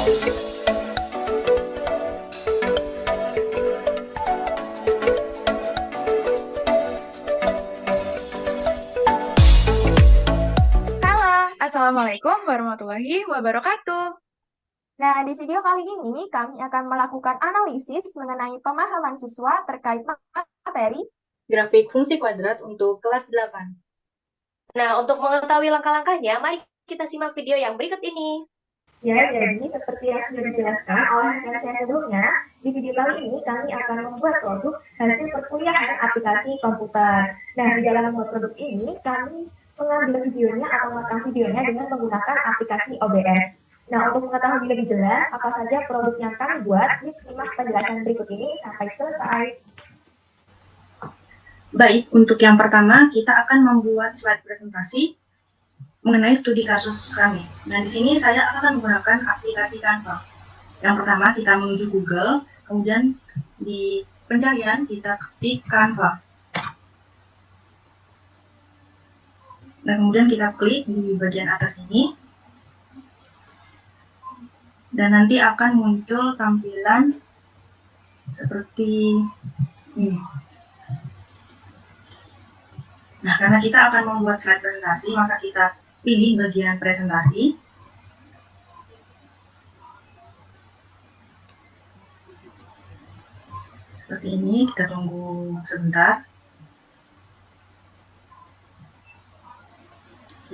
Halo, Assalamualaikum warahmatullahi wabarakatuh. Nah, di video kali ini kami akan melakukan analisis mengenai pemahaman siswa terkait materi. Grafik fungsi kuadrat untuk kelas 8. Nah, untuk mengetahui langkah-langkahnya, mari kita simak video yang berikut ini. Ya, jadi seperti yang sudah dijelaskan oleh rekan saya sebelumnya, di video kali ini kami akan membuat produk hasil perkuliahan aplikasi komputer. Nah, di dalam membuat produk ini, kami mengambil videonya atau merekam videonya dengan menggunakan aplikasi OBS. Nah, untuk mengetahui lebih jelas apa saja produk yang kami buat, yuk simak penjelasan berikut ini sampai selesai. Baik, untuk yang pertama kita akan membuat slide presentasi mengenai studi kasus kami. Nah, di sini saya akan menggunakan aplikasi Canva. Yang pertama kita menuju Google, kemudian di pencarian kita ketik Canva. Nah, kemudian kita klik di bagian atas ini. Dan nanti akan muncul tampilan seperti ini. Nah, karena kita akan membuat slide presentasi, maka kita pilih bagian presentasi. Seperti ini, kita tunggu sebentar.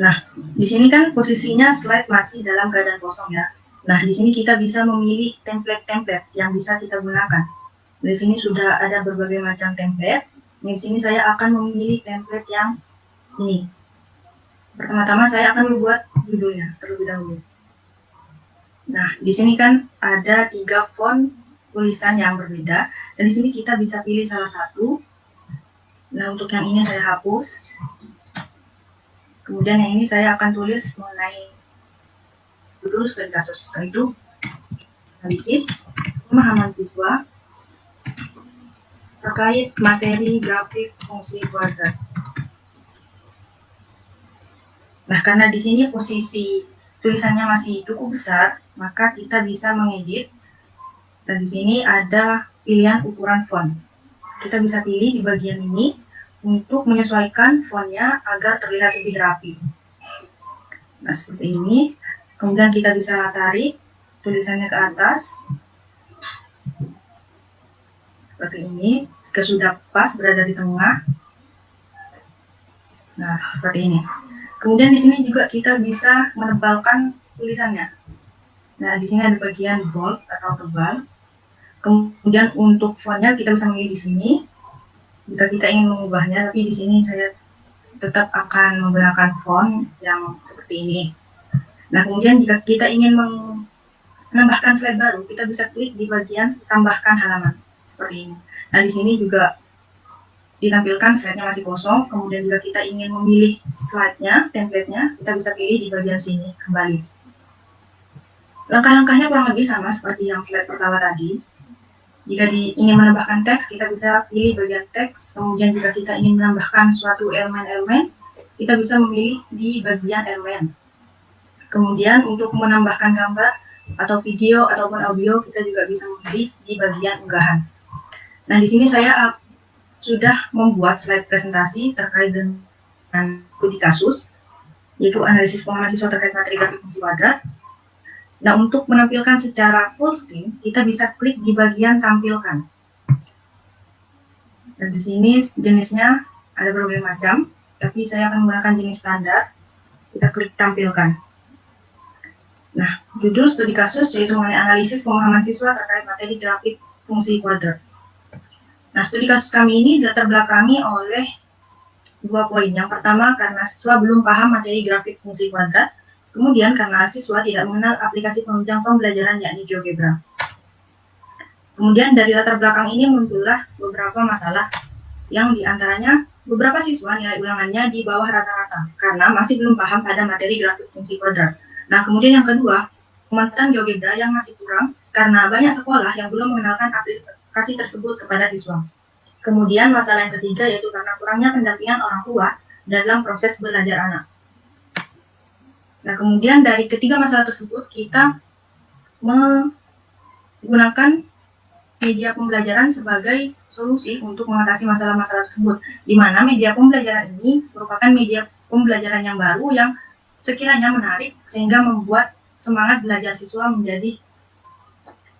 Nah, di sini kan posisinya slide masih dalam keadaan kosong ya. Nah, di sini kita bisa memilih template-template yang bisa kita gunakan. Di sini sudah ada berbagai macam template. Di sini saya akan memilih template yang ini. Pertama-tama saya akan membuat judulnya terlebih dahulu. Nah, di sini kan ada 3 font tulisan yang berbeda. Dan di sini kita bisa pilih salah satu. Nah, untuk yang ini saya hapus. Kemudian yang ini saya akan tulis mengenai judul studi kasus, yaitu analisis pemahaman siswa terkait materi grafik fungsi kuadrat. Nah, karena di sini posisi tulisannya masih cukup besar, maka kita bisa mengedit. Dan di sini ada pilihan ukuran font. Kita bisa pilih di bagian ini untuk menyesuaikan fontnya agar terlihat lebih rapi. Nah, seperti ini. Kemudian kita bisa tarik tulisannya ke atas. Seperti ini. Jika sudah pas berada di tengah. Nah, seperti ini. Kemudian di sini juga kita bisa menebalkan tulisannya. Nah, di sini ada bagian bold atau tebal. Kemudian untuk fontnya kita bisa memilih di sini. Jika kita ingin mengubahnya, tapi di sini saya tetap akan menggunakan font yang seperti ini. Nah, kemudian jika kita ingin menambahkan slide baru, kita bisa klik di bagian tambahkan halaman seperti ini. Nah, di sini juga ditampilkan slide-nya masih kosong. Kemudian jika kita ingin memilih slide-nya, template-nya, kita bisa pilih di bagian sini kembali. Langkah-langkahnya kurang lebih sama seperti yang slide pertama tadi. Jika ingin menambahkan teks, kita bisa pilih bagian teks. Kemudian jika kita ingin menambahkan suatu elemen-elemen, kita bisa memilih di bagian elemen. Kemudian untuk menambahkan gambar atau video ataupun audio, kita juga bisa memilih di bagian unggahan. Nah, di sini saya sudah membuat slide presentasi terkait dengan studi kasus, yaitu analisis pemahaman siswa terkait materi grafik fungsi kuadrat. Nah, untuk menampilkan secara full screen, kita bisa klik di bagian tampilkan. Dan di sini jenisnya ada berbagai macam, tapi saya akan menggunakan jenis standar. Kita klik tampilkan. Nah, judul studi kasus yaitu mengenai analisis pemahaman siswa terkait materi grafik fungsi kuadrat. Nah, studi kasus kami ini dilatar belakangi oleh 2 poin. Yang pertama, karena siswa belum paham materi grafik fungsi kuadrat. Kemudian, karena siswa tidak mengenal aplikasi penunjang pembelajaran yakni GeoGebra. Kemudian, dari latar belakang ini muncullah beberapa masalah yang diantaranya beberapa siswa nilai ulangannya di bawah rata-rata karena masih belum paham pada materi grafik fungsi kuadrat. Nah, kemudian yang kedua, pemanfaatan GeoGebra yang masih kurang karena banyak sekolah yang belum mengenalkan aplikasi tersebut kepada siswa. Kemudian masalah yang ketiga yaitu karena kurangnya pendampingan orang tua dalam proses belajar anak. Nah, kemudian dari ketiga masalah tersebut kita menggunakan media pembelajaran sebagai solusi untuk mengatasi masalah-masalah tersebut, di mana media pembelajaran ini merupakan media pembelajaran yang baru yang sekiranya menarik sehingga membuat semangat belajar siswa menjadi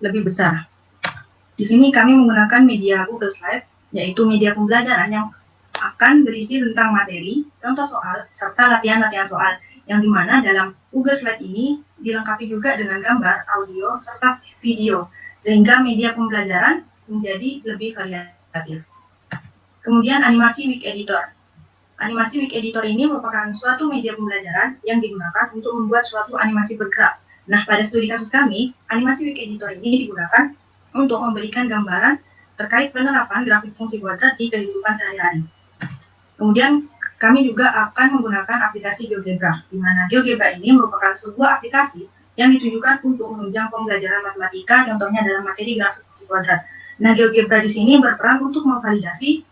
lebih besar. Di sini kami menggunakan media Google Slide, yaitu media pembelajaran yang akan berisi tentang materi, contoh soal, serta latihan-latihan soal, yang dimana dalam Google Slide ini dilengkapi juga dengan gambar, audio, serta video, sehingga media pembelajaran menjadi lebih variatif. Kemudian animasi Week Editor. Animasi Week Editor ini merupakan suatu media pembelajaran yang digunakan untuk membuat suatu animasi bergerak. Nah, pada studi kasus kami, animasi Week Editor ini digunakan untuk memberikan gambaran terkait penerapan grafik fungsi kuadrat di kehidupan sehari-hari. Kemudian, kami juga akan menggunakan aplikasi GeoGebra, di mana GeoGebra ini merupakan sebuah aplikasi yang ditujukan untuk menunjang pembelajaran matematika, contohnya dalam materi grafik fungsi kuadrat. Nah, GeoGebra di sini berperan untuk memvalidasi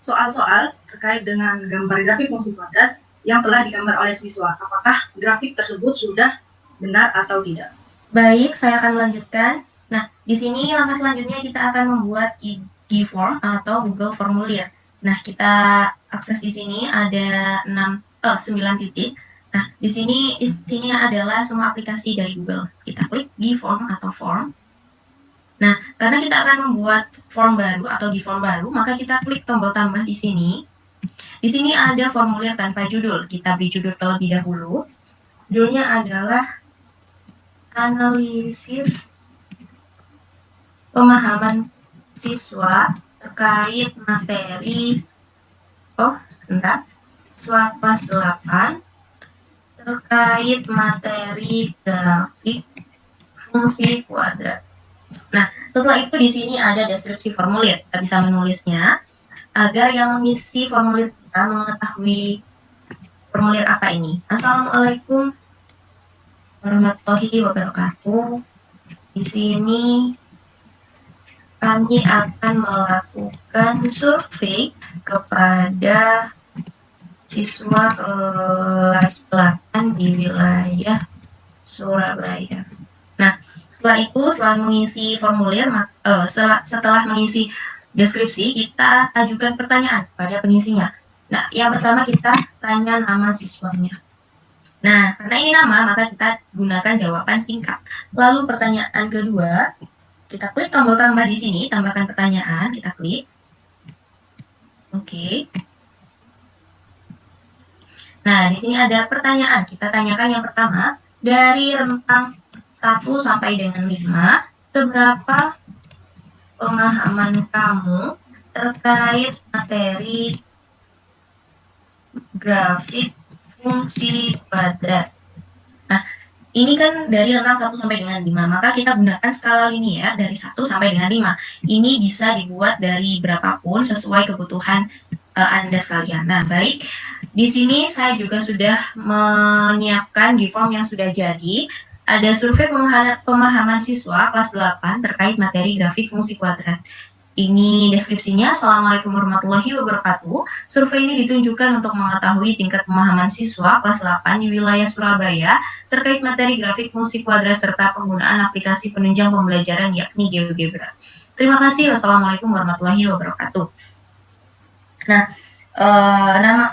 soal-soal terkait dengan gambar grafik fungsi kuadrat yang telah digambar oleh siswa. Apakah grafik tersebut sudah benar atau tidak? Baik, saya akan melanjutkan. Nah, di sini langkah selanjutnya kita akan membuat G-Form atau Google Formulir. Nah, kita akses di sini ada 9 titik. Nah, di sini isinya adalah semua aplikasi dari Google. Kita klik G-Form atau Form. Nah, karena kita akan membuat form baru atau G-Form baru, maka kita klik tombol tambah di sini. Di sini ada formulir tanpa judul. Kita beri judul terlebih dahulu. Judulnya adalah analisis pemahaman siswa terkait materi siswa kelas 8 terkait materi grafik fungsi kuadrat. Nah, setelah itu di sini ada deskripsi formulir. Kita bisa menulisnya agar yang mengisi formulir kita mengetahui formulir apa ini. Assalamualaikum warahmatullahi wabarakatuh. Di sini kami akan melakukan survei kepada siswa kelas 8 di wilayah Surabaya. Nah, setelah mengisi formulir, setelah mengisi deskripsi, kita ajukan pertanyaan pada pengisinya. Nah, yang pertama kita tanya nama siswanya. Nah, karena ini nama, maka kita gunakan jawaban singkat. Lalu pertanyaan kedua, kita klik tombol tambah di sini, tambahkan pertanyaan, kita klik. Oke. Nah, di sini ada pertanyaan. Kita tanyakan yang pertama, dari rentang 1 sampai dengan 5, seberapa pemahaman kamu terkait materi grafik fungsi kuadrat? Nah, ini kan dari rentang 1 sampai dengan 5, maka kita gunakan skala linier dari 1 sampai dengan 5. Ini bisa dibuat dari berapapun sesuai kebutuhan Anda sekalian. Nah, baik. Di sini saya juga sudah menyiapkan G-Form yang sudah jadi. Ada survei pemahaman siswa kelas 8 terkait materi grafik fungsi kuadrat. Ini deskripsinya. Assalamualaikum warahmatullahi wabarakatuh. Survei ini ditunjukkan untuk mengetahui tingkat pemahaman siswa kelas 8 di wilayah Surabaya terkait materi grafik fungsi kuadrat serta penggunaan aplikasi penunjang pembelajaran yakni GeoGebra. Terima kasih. Wassalamualaikum warahmatullahi wabarakatuh. Nah,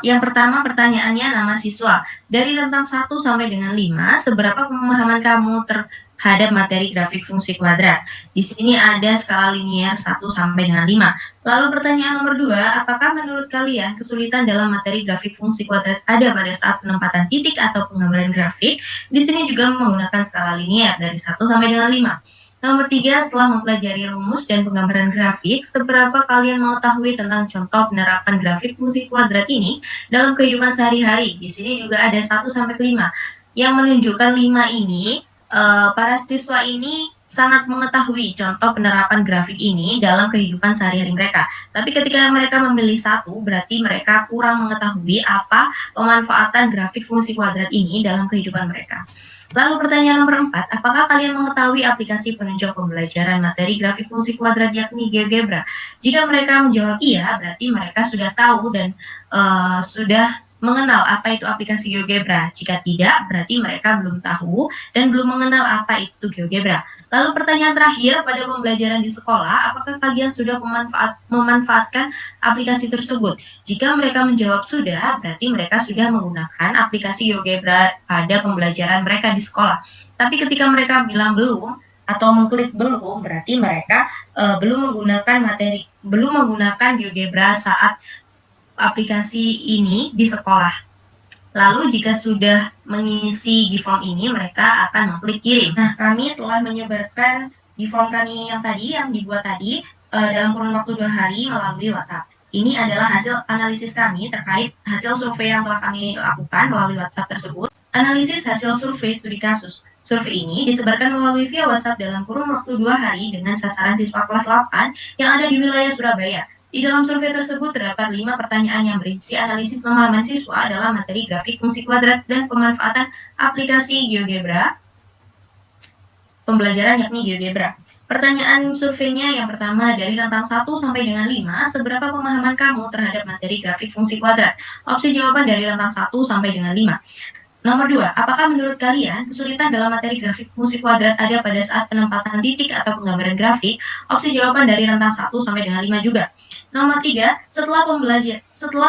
yang pertama pertanyaannya nama siswa. Dari rentang 1 sampai dengan 5, seberapa pemahaman kamu terhadap materi grafik fungsi kuadrat? Di sini ada skala linier 1 sampai dengan 5. Lalu pertanyaan nomor 2, apakah menurut kalian kesulitan dalam materi grafik fungsi kuadrat ada pada saat penempatan titik atau penggambaran grafik? Di sini juga menggunakan skala linier dari 1 sampai dengan 5. Nomor 3, setelah mempelajari rumus dan penggambaran grafik, seberapa kalian mengetahui tentang contoh penerapan grafik fungsi kuadrat ini dalam kehidupan sehari-hari? Di sini juga ada 1 sampai 5. Yang menunjukkan 5 ini, para siswa ini sangat mengetahui contoh penerapan grafik ini dalam kehidupan sehari-hari mereka. Tapi ketika mereka memilih 1, berarti mereka kurang mengetahui apa pemanfaatan grafik fungsi kuadrat ini dalam kehidupan mereka. Lalu pertanyaan nomor 4, apakah kalian mengetahui aplikasi penunjang pembelajaran materi grafik fungsi kuadrat yakni GeoGebra? Jika mereka menjawab iya, berarti mereka sudah tahu dan sudah mengenal apa itu aplikasi GeoGebra? Jika tidak, berarti mereka belum tahu dan belum mengenal apa itu GeoGebra. Lalu pertanyaan terakhir, pada pembelajaran di sekolah, apakah kalian sudah memanfaatkan aplikasi tersebut? Jika mereka menjawab sudah, berarti mereka sudah menggunakan aplikasi GeoGebra pada pembelajaran mereka di sekolah. Tapi ketika mereka bilang belum, atau mengklik belum, berarti mereka belum menggunakan GeoGebra saat aplikasi ini di sekolah. Lalu jika sudah mengisi G-form ini, mereka akan mengklik kirim. Nah, kami telah menyebarkan G-form kami yang dibuat tadi dalam kurun waktu 2 hari melalui WhatsApp. Ini adalah hasil analisis kami terkait hasil survei yang telah kami lakukan melalui WhatsApp tersebut. Analisis hasil survei studi kasus. Survei ini disebarkan melalui via WhatsApp dalam kurun waktu 2 hari dengan sasaran siswa kelas 8 yang ada di wilayah Surabaya. Di dalam survei tersebut terdapat 5 pertanyaan yang berisi analisis pemahaman siswa dalam materi grafik fungsi kuadrat dan pemanfaatan aplikasi GeoGebra pembelajaran yakni GeoGebra. Pertanyaan surveinya yang pertama dari rentang 1 sampai dengan 5, seberapa pemahaman kamu terhadap materi grafik fungsi kuadrat? Opsi jawaban dari rentang 1 sampai dengan 5. Nomor 2, apakah menurut kalian kesulitan dalam materi grafik fungsi kuadrat ada pada saat penempatan titik atau penggambaran grafik? Opsi jawaban dari rentang 1 sampai dengan 5 juga. Nomor 3, setelah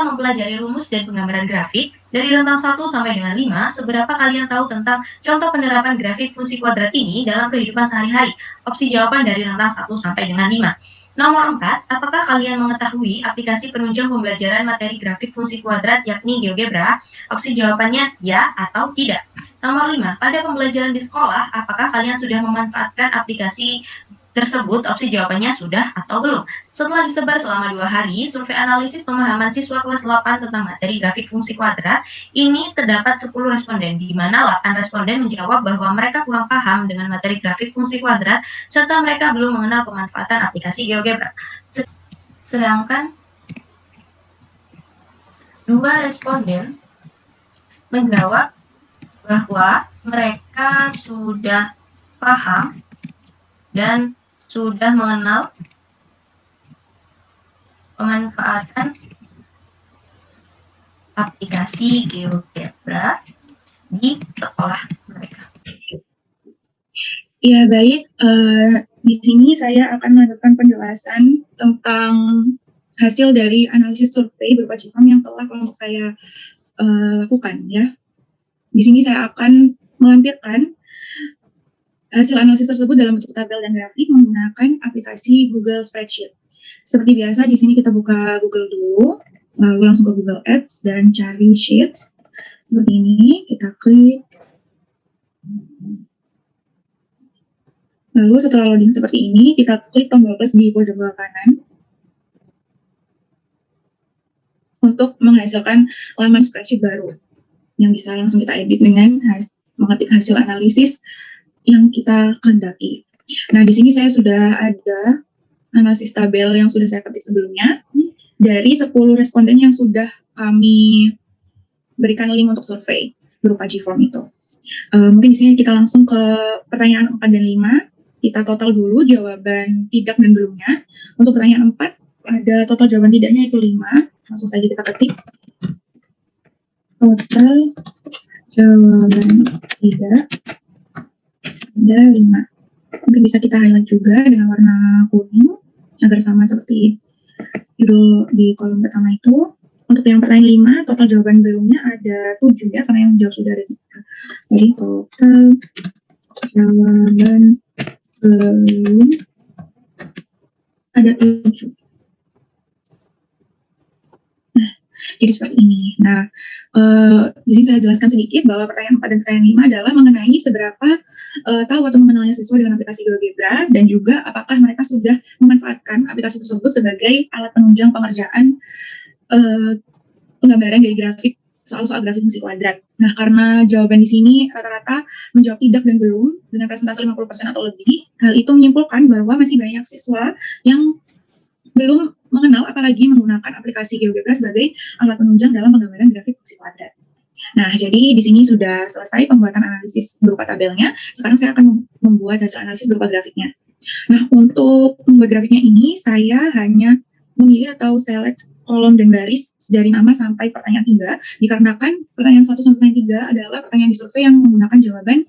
mempelajari rumus dan penggambaran grafik, dari rentang 1 sampai dengan 5, seberapa kalian tahu tentang contoh penerapan grafik fungsi kuadrat ini dalam kehidupan sehari-hari? Opsi jawaban dari rentang 1 sampai dengan 5. Nomor 4, apakah kalian mengetahui aplikasi penunjang pembelajaran materi grafik fungsi kuadrat yakni GeoGebra? Opsi jawabannya ya atau tidak. Nomor 5, pada pembelajaran di sekolah, apakah kalian sudah memanfaatkan aplikasi tersebut? Opsi jawabannya sudah atau belum. Setelah disebar selama 2 hari, survei analisis pemahaman siswa kelas 8 tentang materi grafik fungsi kuadrat, ini terdapat 10 responden, di mana 8 responden menjawab bahwa mereka kurang paham dengan materi grafik fungsi kuadrat, serta mereka belum mengenal pemanfaatan aplikasi GeoGebra. Sedangkan 2 responden menjawab bahwa mereka sudah paham dan sudah mengenal pemanfaatan aplikasi GeoGebra di sekolah mereka. Ya baik, di sini saya akan melakukan penjelasan tentang hasil dari analisis survei berupa G-form yang telah kelompok saya lakukan ya. Di sini saya akan melampirkan hasil analisis tersebut dalam bentuk tabel dan grafik menggunakan aplikasi Google Spreadsheet. Seperti biasa, di sini kita buka Google dulu, lalu langsung ke Google Apps dan cari Sheets. Seperti ini, kita klik. Lalu setelah loading seperti ini, kita klik tombol plus di pojok bawah kanan untuk menghasilkan laman spreadsheet baru yang bisa langsung kita edit dengan mengetik hasil analisis yang kita kehendaki. Nah, di sini saya sudah ada analisis tabel yang sudah saya ketik sebelumnya dari 10 responden yang sudah kami berikan link untuk survei berupa G-form itu. Mungkin di sini kita langsung ke pertanyaan 4 dan 5. Kita total dulu jawaban tidak dan belumnya. Untuk pertanyaan 4, ada total jawaban tidaknya itu 5. Langsung saja kita ketik. Total jawaban tidak ada 5. Mungkin bisa kita highlight juga dengan warna kuning agar sama seperti judul di kolom pertama itu. Untuk yang pertanyaan 5, total jawaban belumnya ada 7 ya, karena yang jawab sudah ada 3. Jadi total jawaban belum ada 7. Jadi seperti ini. Nah, di sini saya jelaskan sedikit bahwa pertanyaan 4 dan pertanyaan 5 adalah mengenai seberapa tahu atau mengenalnya siswa dengan aplikasi GeoGebra, dan juga apakah mereka sudah memanfaatkan aplikasi tersebut sebagai alat penunjang pengerjaan penggambaran dari grafik soal-soal grafik fungsi kuadrat. Nah, karena jawaban di sini rata-rata menjawab tidak dan belum dengan presentasi 50% atau lebih, hal itu menyimpulkan bahwa masih banyak siswa yang belum mengenal apalagi menggunakan aplikasi GeoGebra sebagai alat penunjang dalam penggambaran grafik fungsi kuadrat. Nah, jadi di sini sudah selesai pembuatan analisis berupa tabelnya. Sekarang saya akan membuat hasil analisis berupa grafiknya. Nah, untuk membuat grafiknya ini, saya hanya memilih atau select kolom dan baris dari nama sampai pertanyaan 3, dikarenakan pertanyaan 1 sampai pertanyaan 3 adalah pertanyaan di survei yang menggunakan jawaban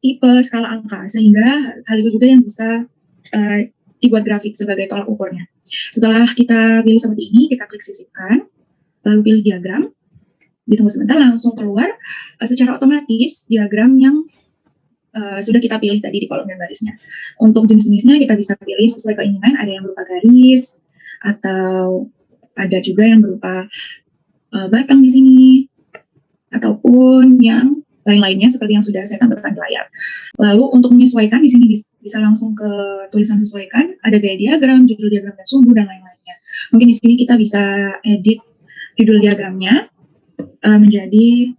tipe skala angka, sehingga hal itu juga yang bisa dibuat grafik sebagai tolak ukurnya. Setelah kita pilih seperti ini, kita klik sisipkan, lalu pilih diagram, ditunggu sebentar, langsung keluar secara otomatis diagram yang sudah kita pilih tadi di kolom dan barisnya. Untuk jenis-jenisnya kita bisa pilih sesuai keinginan, ada yang berupa garis, atau ada juga yang berupa batang di sini, ataupun yang lain-lainnya seperti yang sudah saya tampilkan di layar. Lalu untuk menyesuaikan di sini bisa langsung ke tulisan sesuaikan, ada gaya diagram, judul diagram dan sumbu dan lain-lainnya. Mungkin di sini kita bisa edit judul diagramnya menjadi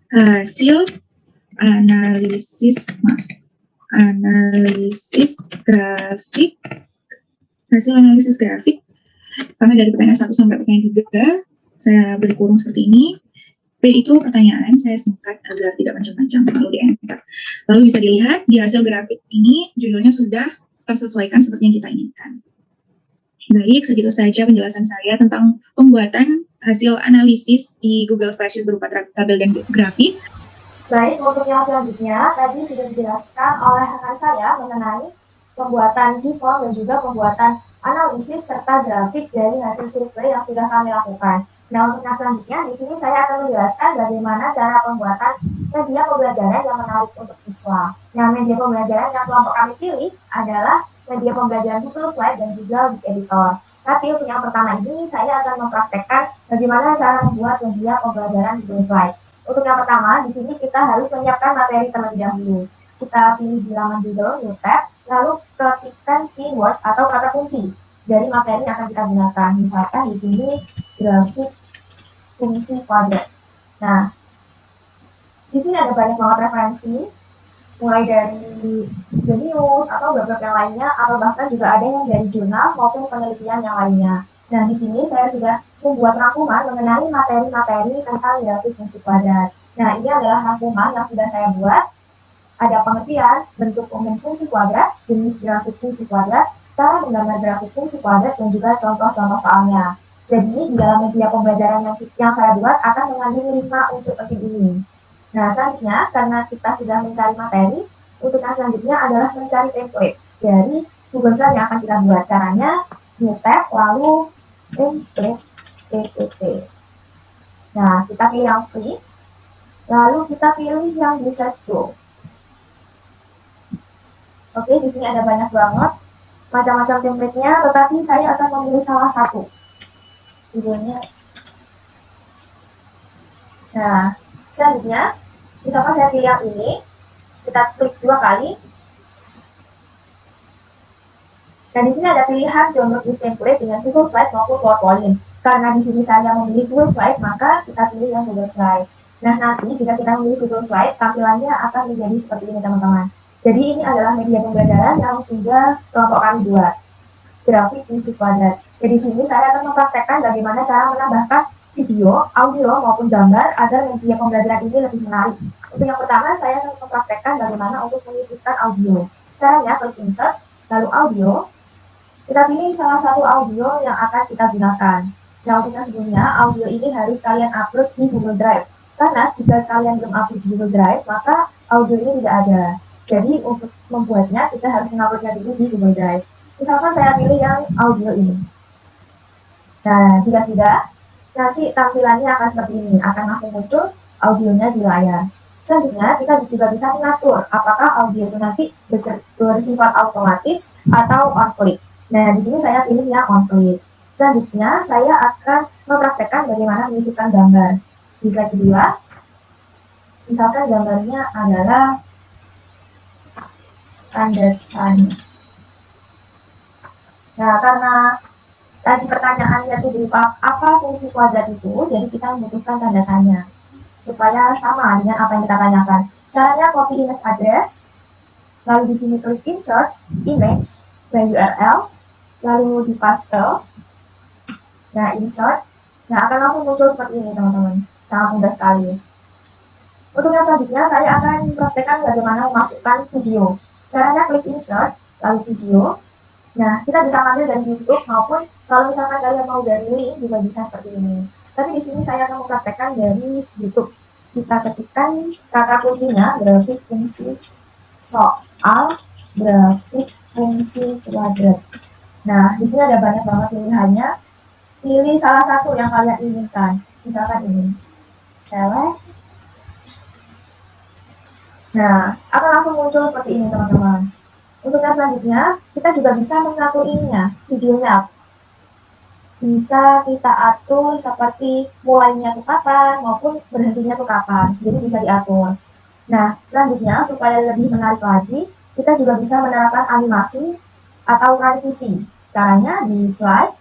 hasil analisis grafik, karena dari pertanyaan 1 sampai pertanyaan 3 saya beri kurung seperti ini. P itu pertanyaan, saya singkat agar tidak panjang-panjang, lalu di enter. Lalu bisa dilihat di hasil grafik ini judulnya sudah tersesuaikan seperti yang kita inginkan. Baik, segitu saja penjelasan saya tentang pembuatan hasil analisis di Google Spreadsheet berupa tabel dan grafik. Baik, untuk yang selanjutnya, tadi sudah dijelaskan oleh rekan saya mengenai pembuatan key form dan juga pembuatan analisis serta grafik dari hasil survei yang sudah kami lakukan. Nah, untuk yang selanjutnya, di sini saya akan menjelaskan bagaimana cara pembuatan media pembelajaran yang menarik untuk siswa. Nah, media pembelajaran yang kelompok kami pilih adalah media pembelajaran Google Slide dan juga Book Editor. Tapi untuk yang pertama ini, saya akan mempraktekkan bagaimana cara membuat media pembelajaran Google Slide. Untuk yang pertama, di sini kita harus menyiapkan materi terlebih dahulu. Kita pilih bilangan Google, New Tab, lalu ketikkan keyword atau kata kunci dari materi yang akan kita gunakan. Misalkan di sini grafik fungsi kuadrat. Nah, di sini ada banyak banget referensi, mulai dari Zenius atau beberapa yang lainnya, atau bahkan juga ada yang dari jurnal maupun penelitian yang lainnya. Nah, di sini saya sudah membuat rangkuman mengenai materi-materi tentang grafik fungsi kuadrat. Nah, ini adalah rangkuman yang sudah saya buat. Ada pengertian, bentuk umum fungsi kuadrat, jenis grafik fungsi kuadrat, cara menggambar grafik fungsi kuadrat, dan juga contoh-contoh soalnya. Jadi, di dalam media pembelajaran yang saya buat akan mengandung 5 unsur penting ini. Nah, selanjutnya, karena kita sudah mencari materi, untuk yang selanjutnya adalah mencari template dari Google Slide yang akan kita buat. Caranya, New Tab, lalu template PPT. Nah, kita pilih yang free, lalu kita pilih yang Design Go. Oke, di sini ada banyak banget macam-macam template-nya, tetapi saya akan memilih salah satu. Videonya. Nah, selanjutnya, misalkan saya pilih yang ini, kita klik 2 kali. Nah, di sini ada pilihan download this template dengan Google Slide maupun PowerPoint. Karena di sini saya memilih Google Slide, maka kita pilih yang Google Slide. Nah, nanti jika kita memilih Google Slide, tampilannya akan menjadi seperti ini, teman-teman. Jadi, ini adalah media pembelajaran yang sudah kelompok kami buat. Grafik fungsi kuadrat. Jadi, di sini saya akan mempraktekkan bagaimana cara menambahkan video, audio, maupun gambar agar media pembelajaran ini lebih menarik. Untuk yang pertama, saya akan mempraktekkan bagaimana untuk menyisipkan audio. Caranya, klik insert, lalu audio. Kita pilih salah satu audio yang akan kita gunakan. Nah, untuk yang sebelumnya, audio ini harus kalian upload di Google Drive. Karena jika kalian belum upload di Google Drive, maka audio ini tidak ada. Jadi, untuk membuatnya, kita harus menguploadnya dulu di Google Drive. Misalkan saya pilih yang audio ini. Nah, jika sudah, nanti tampilannya akan seperti ini. Akan langsung muncul audionya di layar. Selanjutnya, kita juga bisa mengatur apakah audio itu nanti bersifat otomatis atau on-click. Nah, di sini saya pilih yang on-click. Selanjutnya, saya akan mempraktekkan bagaimana menyisipkan gambar. Di slide kedua, misalkan gambarnya adalah tanda tanya. Nah, karena tadi pertanyaannya itu berupa apa fungsi kuadrat itu, jadi kita membutuhkan tanda tanya supaya sama dengan apa yang kita tanyakan. Caranya copy image address, lalu di sini klik insert image by URL, lalu di paste. Nah, insert. Nah, akan langsung muncul seperti ini, teman-teman. Sangat mudah sekali. Untuk yang selanjutnya, saya akan mempraktekkan bagaimana memasukkan video. Caranya klik insert, lalu video. Nah, kita bisa ambil dari YouTube maupun kalau misalkan kalian mau dari link juga bisa seperti ini. Tapi di sini saya akan mempraktekkan dari YouTube. Kita ketikkan kata kuncinya grafik fungsi soal grafik fungsi kuadrat. Nah, di sini ada banyak banget pilihannya. Pilih salah satu yang kalian inginkan. Misalkan ini. Select. Nah, akan langsung muncul seperti ini, teman-teman. Untuk yang selanjutnya, kita juga bisa mengatur ininya, videonya. Bisa kita atur seperti mulainya tuh kapan maupun berhentinya tuh kapan. Jadi bisa diatur. Nah, selanjutnya supaya lebih menarik lagi, kita juga bisa menerapkan animasi atau transisi. Caranya di slide,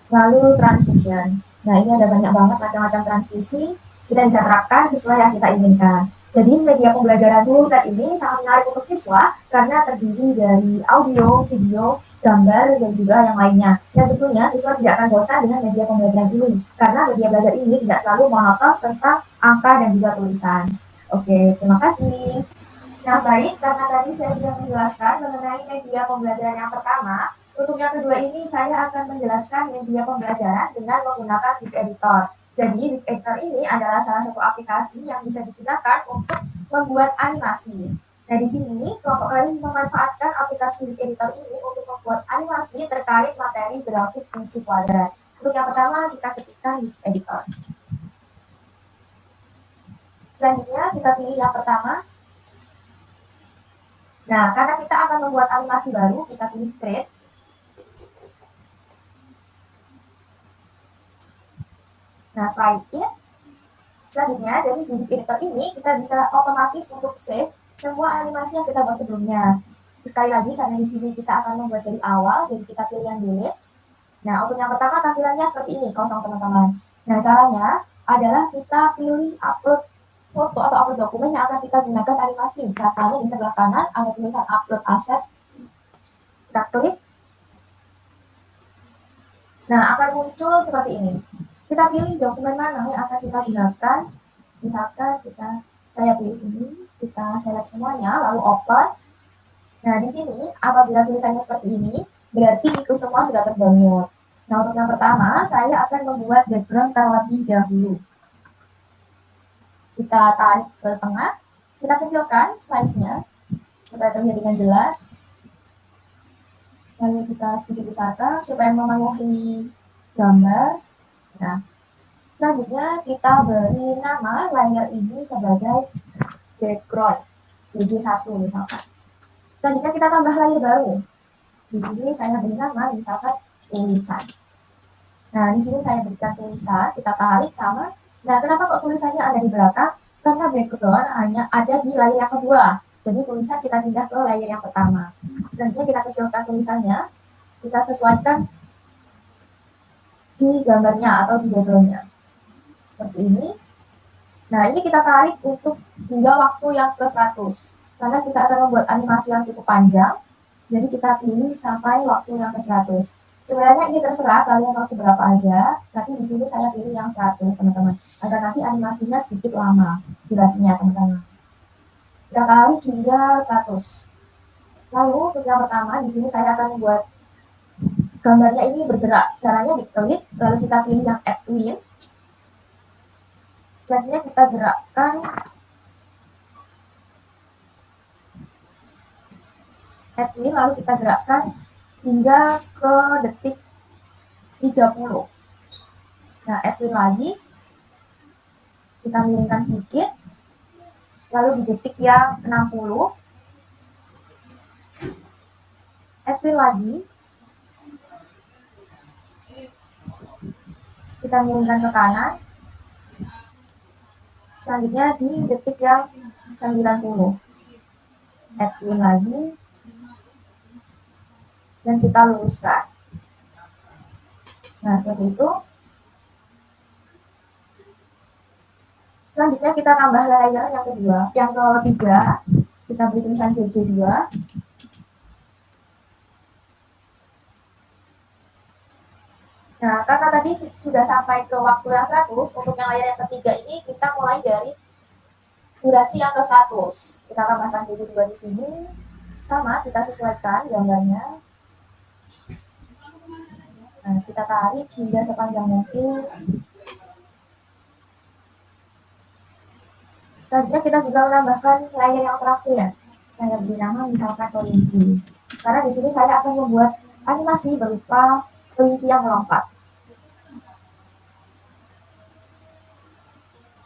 lalu transition. Nah, ini ada banyak banget macam-macam transisi. Kita bisa terapkan sesuai yang kita inginkan. Jadi media pembelajaran saat ini sangat menarik untuk siswa karena terdiri dari audio, video, gambar, dan juga yang lainnya. Dan tentunya siswa tidak akan bosan dengan media pembelajaran ini karena media belajar ini tidak selalu monoton tentang angka dan juga tulisan. Oke, terima kasih. Nah, baik, karena tadi saya sudah menjelaskan mengenai media pembelajaran yang pertama, untuk yang kedua ini saya akan menjelaskan media pembelajaran dengan menggunakan Big Editor. Jadi, Big Editor ini adalah salah satu aplikasi yang bisa digunakan untuk membuat animasi. Nah, di sini kelompok kalian memanfaatkan aplikasi Big Editor ini untuk membuat animasi terkait materi grafik fungsi kuadrat. Untuk yang pertama, kita ketikkan Big Editor. Selanjutnya, kita pilih yang pertama. Nah, karena kita akan membuat animasi baru, kita pilih Create. Nah, try it. Selanjutnya, jadi di editor ini kita bisa otomatis untuk save semua animasi yang kita buat sebelumnya. Terus sekali lagi, karena di sini kita akan membuat dari awal, jadi kita pilih yang delete. Nah, untuk yang pertama tampilannya seperti ini, kosong teman-teman. Nah, caranya adalah kita pilih upload foto atau upload dokumen yang akan kita gunakan animasi. Katanya di sebelah kanan ada tulisan upload asset. Kita klik. Nah, akan muncul seperti ini. Kita pilih dokumen mana yang akan kita gunakan. Misalkan saya pilih ini, kita select semuanya, lalu open. Nah, di sini apabila tulisannya seperti ini, berarti itu semua sudah terdownload. Nah, untuk yang pertama, saya akan membuat background terlebih dahulu. Kita tarik ke tengah, kita kecilkan size-nya supaya terlihat dengan jelas. Lalu kita sedikit besarkan supaya memenuhi gambar. Nah, selanjutnya kita beri nama layer ini sebagai background BJ1 misalkan. Selanjutnya kita tambah layer baru. Di sini saya beri nama misalkan tulisan. Nah, di sini saya berikan tulisan, kita tarik sama. Nah, kenapa kok tulisannya ada di belakang? Karena background hanya ada di layer yang kedua. Jadi tulisan kita pindah ke layer yang pertama. Selanjutnya kita kecilkan tulisannya, kita sesuaikan di gambarnya atau di backgroundnya. Seperti ini. Nah, ini kita tarik untuk hingga waktu yang ke 100. Karena kita akan membuat animasi yang cukup panjang, jadi kita pilih sampai waktu yang ke 100. Sebenarnya ini terserah kalian mau seberapa aja, tapi di sini saya pilih yang 100, teman-teman. Agar nanti animasinya sedikit lama durasinya, teman-teman. Kita tarik hingga 100. Lalu untuk yang pertama, di sini saya akan membuat gambarnya ini bergerak. Caranya diklik, lalu kita pilih yang Add Twin. Selanjutnya kita gerakkan Add Twin, lalu kita gerakkan hingga ke detik 30. Nah, Add Twin lagi. Kita miringkan sedikit. Lalu di detik yang 60. Add Twin lagi. Kita miringkan ke kanan. Selanjutnya di detik yang 90. Add Twin lagi. Dan kita luruskan. Nah, seperti itu. Selanjutnya kita tambah layer yang kedua, yang ketiga. Kita beri tulisan BJ2. Nah, karena tadi sudah sampai ke waktu yang 100, untuk yang layer yang ketiga ini kita mulai dari durasi yang ke 100. Kita tambahkan BJ2 di sini. Sama, kita sesuaikan gambarnya. Nah, kita tarik hingga sepanjang mungkin. Selanjutnya kita juga menambahkan layer yang terakhir. Saya beri nama misalkan kelinci. Karena di sini saya akan membuat animasi berupa kelinci yang melompat.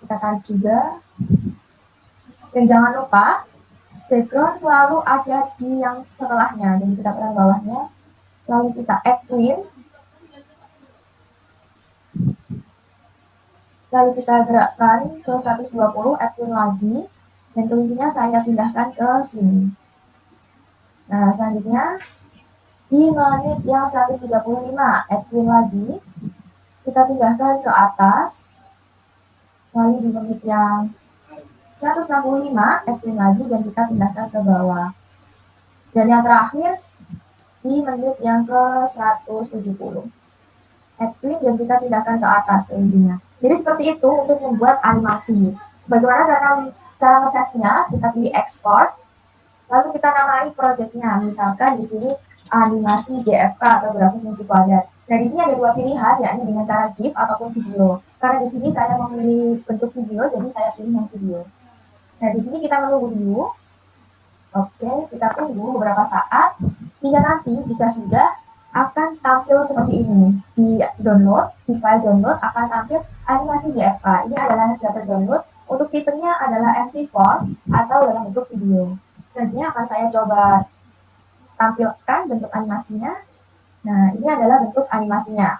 Kita tarik juga. Dan jangan lupa, background selalu ada di yang setelahnya. Jadi kita tekan bawahnya. Lalu kita add twin. Lalu kita gerakkan ke 120, add twin lagi. Dan kelincinya saya pindahkan ke sini. Nah, selanjutnya di menit yang 135, add twin lagi. Kita pindahkan ke atas. Lalu di menit yang 165, add twin lagi dan kita pindahkan ke bawah. Dan yang terakhir, di menit yang ke 170. Add twin dan kita pindahkan ke atas kelincinya. Jadi seperti itu untuk membuat animasi. Bagaimana cara nge-save-nya? Kita pilih export. Lalu kita namai project-nya. Misalkan di sini animasi GFK atau grafik fungsi kuadrat. Nah, di sini ada dua pilihan, yakni dengan cara GIF ataupun video. Karena di sini saya memilih bentuk video, jadi saya pilih yang video. Nah, di sini kita menunggu dulu. Oke, kita tunggu beberapa saat. Hingga nanti jika sudah akan tampil seperti ini. Di download, di file download akan tampil animasi GFK. Ini adalah yang sudah terdownload. Untuk tipenya adalah MP4 atau dalam bentuk video. Selanjutnya akan saya coba tampilkan bentuk animasinya. Nah, ini adalah bentuk animasinya.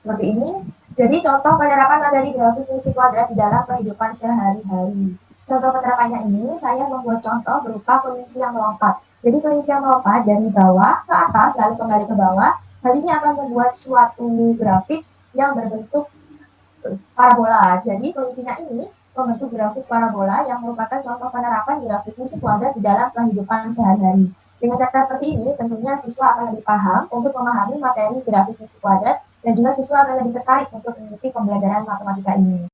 Seperti ini. Jadi contoh penerapan materi grafik fungsi kuadrat di dalam kehidupan sehari-hari. Contoh penerapannya ini, saya membuat contoh berupa kelinci yang melompat. Jadi kelinci yang melompat dari bawah ke atas, lalu kembali ke bawah. Hal ini akan membuat suatu grafik yang berbentuk parabola. Jadi kelincinya ini membentuk grafik parabola yang merupakan contoh penerapan grafik fungsi kuadrat di dalam kehidupan sehari-hari. Dengan cara seperti ini, tentunya siswa akan lebih paham untuk memahami materi grafik fungsi kuadrat dan juga siswa akan lebih tertarik untuk mengikuti pembelajaran matematika ini.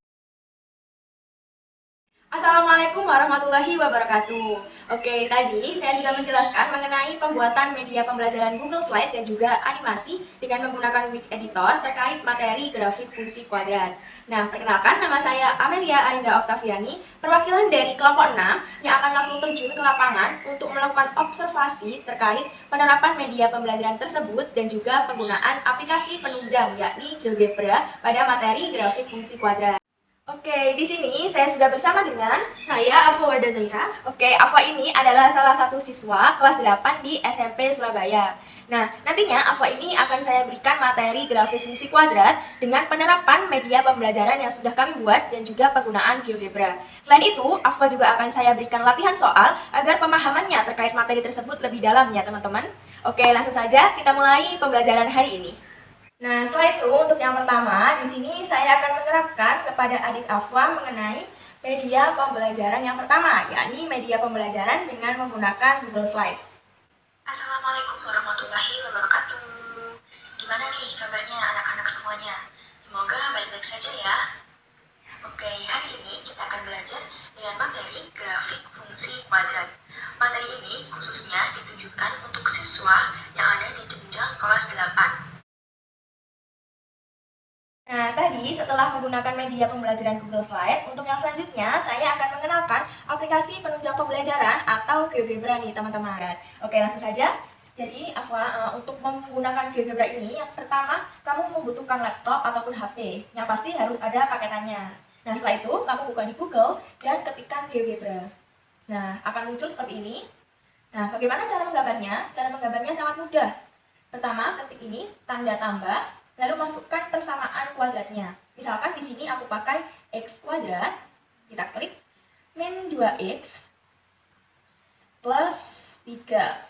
Assalamualaikum warahmatullahi wabarakatuh. Oke, tadi saya sudah menjelaskan mengenai pembuatan media pembelajaran Google Slide dan juga animasi dengan menggunakan Wix Editor terkait materi grafik fungsi kuadrat. Nah, perkenalkan, nama saya Amelia Arinda Oktaviani, perwakilan dari kelompok 6 yang akan langsung terjun ke lapangan untuk melakukan observasi terkait penerapan media pembelajaran tersebut dan juga penggunaan aplikasi penunjang yakni GeoGebra pada materi grafik fungsi kuadrat. Oke, di sini saya sudah bersama dengan saya Afwa Wardah Zaira. Oke, Afwa ini adalah salah satu siswa kelas 8 di SMP Surabaya. Nah, nantinya Afwa ini akan saya berikan materi grafik fungsi kuadrat dengan penerapan media pembelajaran yang sudah kami buat dan juga penggunaan GeoGebra. Selain itu, Afwa juga akan saya berikan latihan soal agar pemahamannya terkait materi tersebut lebih dalam ya teman-teman. Oke, langsung saja kita mulai pembelajaran hari ini. Nah, setelah itu untuk yang pertama, di sini saya akan menerapkan kepada adik Afwa mengenai media pembelajaran yang pertama, yakni media pembelajaran dengan menggunakan Google Slide. Assalamualaikum warahmatullahi wabarakatuh. Gimana nih kabarnya anak-anak semuanya? Semoga baik-baik saja ya. Oke, hari ini kita akan belajar dengan materi grafik fungsi kuadrat. Materi ini khususnya ditujukan untuk siswa yang ada di jenjang kelas 8. Nah, tadi setelah menggunakan media pembelajaran Google Slide, untuk yang selanjutnya saya akan mengenalkan aplikasi penunjang pembelajaran atau GeoGebra nih teman-teman. Oke, langsung saja. Jadi, Afwa, untuk menggunakan GeoGebra ini, yang pertama, kamu membutuhkan laptop ataupun HP. Yang pasti harus ada paketannya. Nah, setelah itu, kamu buka di Google dan ketikkan GeoGebra. Nah, akan muncul seperti ini. Nah, bagaimana cara menggambarnya? Cara menggambarnya sangat mudah. Pertama, ketik ini, tanda tambah. Lalu masukkan persamaan kuadratnya. Misalkan di sini aku pakai x kuadrat, kita klik, min 2x plus 3.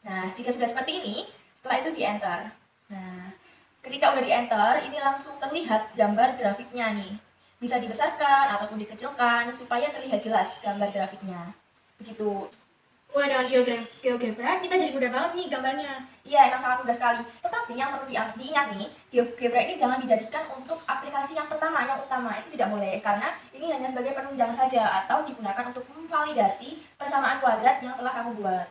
Nah, jika sudah seperti ini, setelah itu di enter. Nah, ketika udah di enter, ini langsung terlihat gambar grafiknya nih. Bisa dibesarkan ataupun dikecilkan supaya terlihat jelas gambar grafiknya. Begitu. Wah, dengan GeoGebra kita jadi mudah banget nih gambarnya. Iya, emang sangat mudah sekali. Tetapi yang perlu diingat nih, GeoGebra ini jangan dijadikan untuk aplikasi yang pertama, yang utama. Itu tidak boleh, karena ini hanya sebagai penunjang saja atau digunakan untuk memvalidasi persamaan kuadrat yang telah kamu buat.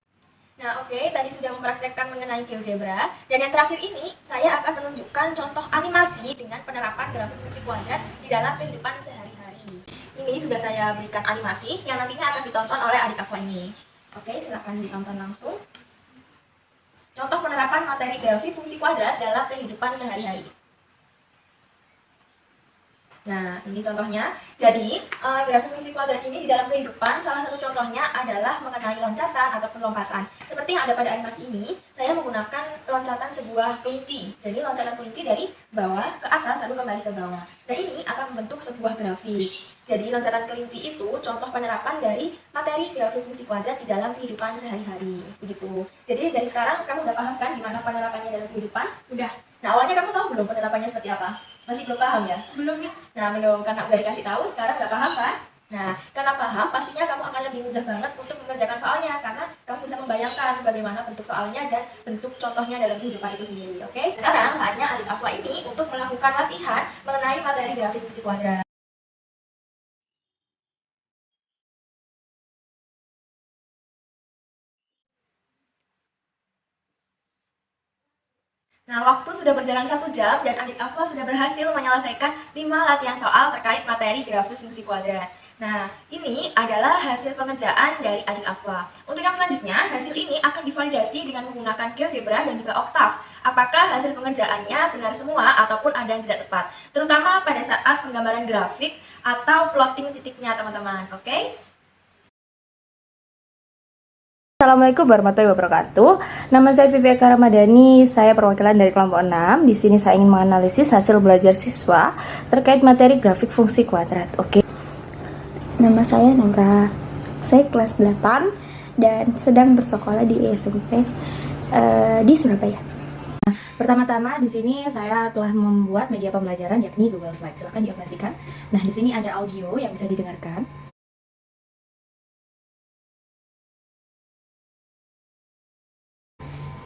Nah, oke, tadi sudah mempraktekkan mengenai GeoGebra. Dan yang terakhir ini, saya akan menunjukkan contoh animasi dengan penerapan grafik fungsi kuadrat di dalam kehidupan sehari-hari. Ini sudah saya berikan animasi yang nantinya akan ditonton oleh adik Afla ini. Oke, silakan ditonton langsung. Contoh penerapan materi grafik fungsi kuadrat dalam kehidupan sehari-hari. Nah, ini contohnya. Jadi, grafik fungsi kuadrat ini di dalam kehidupan, salah satu contohnya adalah mengenai loncatan ataupun lompatan. Seperti yang ada pada animasi ini, saya menggunakan loncatan sebuah kelinci. Jadi, loncatan kelinci dari bawah ke atas lalu kembali ke bawah. Nah, ini akan membentuk sebuah grafik. Jadi, loncatan kelinci itu contoh penerapan dari materi grafik fungsi kuadrat di dalam kehidupan sehari-hari. Begitu. Jadi, dari sekarang kamu udah paham kan gimana penerapannya dalam kehidupan? Udah. Nah, awalnya kamu tahu belum penerapannya seperti apa? Masih belum paham ya? Belum ya? Nah, belum, karena udah dikasih tahu, sekarang udah paham kan? Nah, karena paham, pastinya kamu akan lebih mudah banget untuk mengerjakan soalnya, karena kamu bisa membayangkan bagaimana bentuk soalnya dan bentuk contohnya dalam kehidupan itu sendiri, oke? Sekarang saatnya adik Afla ini untuk melakukan latihan mengenai materi grafik fungsi kuadrat. Nah, waktu sudah berjalan 1 jam dan adik Afla sudah berhasil menyelesaikan 5 latihan soal terkait materi grafik fungsi kuadrat. Nah, ini adalah hasil pengerjaan dari adik Afla. Untuk yang selanjutnya, hasil ini akan divalidasi dengan menggunakan GeoGebra dan juga Octave. Apakah hasil pengerjaannya benar semua ataupun ada yang tidak tepat, terutama pada saat penggambaran grafik atau plotting titiknya, teman-teman. Oke? Assalamualaikum warahmatullahi wabarakatuh. Nama saya Vivi Eka Ramadhani, saya perwakilan dari kelompok 6. Di sini saya ingin menganalisis hasil belajar siswa terkait materi grafik fungsi kuadrat. Oke. Nama saya Namra. Saya kelas 8 dan sedang bersekolah di SMP di Surabaya. Pertama-tama di sini saya telah membuat media pembelajaran yakni Google Slide. Silakan dioperasikan. Nah, di sini ada audio yang bisa didengarkan.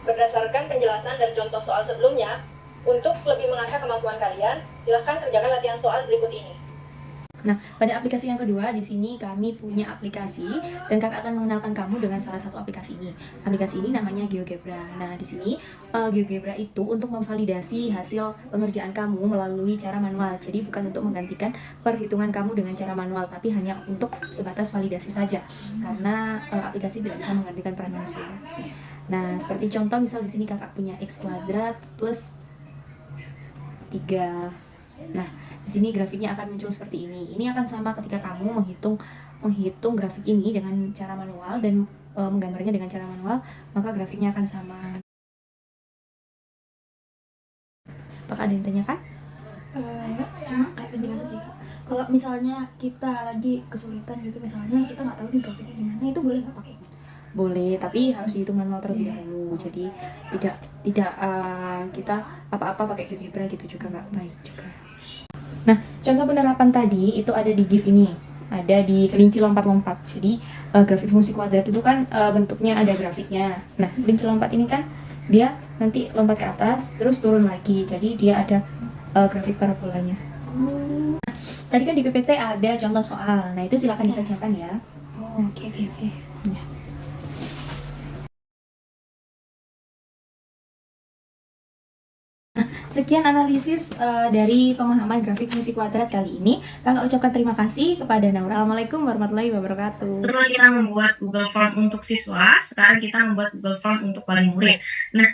Berdasarkan penjelasan dan contoh soal sebelumnya, untuk lebih mengasah kemampuan kalian, silahkan kerjakan latihan soal berikut ini. Nah, pada aplikasi yang kedua, di sini kami punya aplikasi dan kakak akan mengenalkan kamu dengan salah satu aplikasi ini. Aplikasi ini namanya GeoGebra. Nah, di sini GeoGebra itu untuk memvalidasi hasil pengerjaan kamu melalui cara manual. Jadi bukan untuk menggantikan perhitungan kamu dengan cara manual, tapi hanya untuk sebatas validasi saja. Karena aplikasi tidak bisa menggantikan peran manusia. Nah, seperti contoh misal di sini kakak punya x kuadrat plus 3. Nah, di sini grafiknya akan muncul seperti ini. Ini akan sama ketika kamu menghitung grafik ini dengan cara manual dan menggambarnya dengan cara manual, maka grafiknya akan sama. Apakah ada yang tanyakan? Cuma kayak penjelasan sih Kak. Kalau misalnya kita lagi kesulitan gitu, misalnya kita nggak tahu nih grafiknya gimana, itu boleh nggak pakai? Boleh, tapi harus dihitung manual terlebih dahulu. Jadi tidak kita apa-apa pakai GeoGebra gitu juga nggak baik juga. Nah, contoh penerapan tadi itu ada di GIF ini, ada di kelinci lompat-lompat. Jadi grafik fungsi kuadrat itu kan bentuknya ada grafiknya. Nah, kelinci lompat ini kan dia nanti lompat ke atas terus turun lagi. Jadi dia ada grafik parabolanya. Tadi kan di PPT ada contoh soal. Nah, itu silakan dikerjakan ya. Oke. Ya. Sekian analisis dari pemahaman grafik fungsi kuadrat kali ini. Kakak ucapkan terima kasih kepada Naura. Assalamualaikum warahmatullahi wabarakatuh. Setelah kita membuat Google Form untuk siswa, sekarang kita membuat Google Form untuk wali murid. Nah,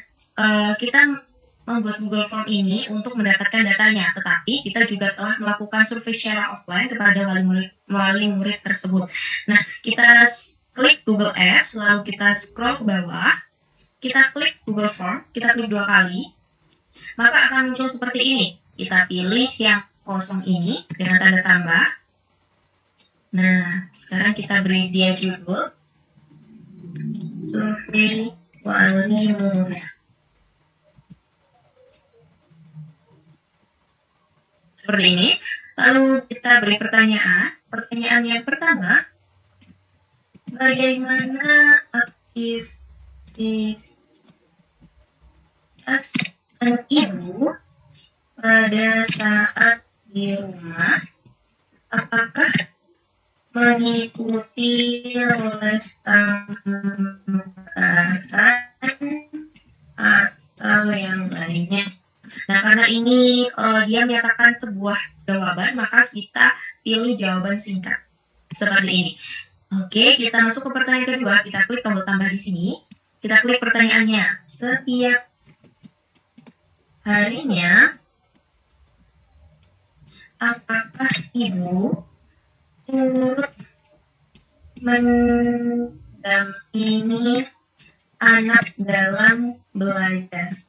kita membuat Google Form ini untuk mendapatkan datanya, tetapi kita juga telah melakukan survei secara offline kepada wali murid tersebut. Nah, kita klik Google Apps, lalu kita scroll ke bawah, kita klik Google Form, kita klik 2 kali, maka akan muncul seperti ini. Kita pilih yang kosong ini dengan tanda tambah. Nah, sekarang kita beri dia judul survei wali murid. Seperti ini. Lalu kita beri pertanyaan. Pertanyaan yang pertama, bagaimana aktivitas ibu pada saat di rumah? Apakah mengikuti les tambahan atau yang lainnya. Nah, karena ini dia menyatakan sebuah jawaban, maka kita pilih jawaban singkat seperti ini. Oke, kita masuk ke pertanyaan kedua. Kita klik tombol tambah di sini. Kita klik pertanyaannya. Setiap harinya, apakah ibu turut mendampingi anak dalam belajar?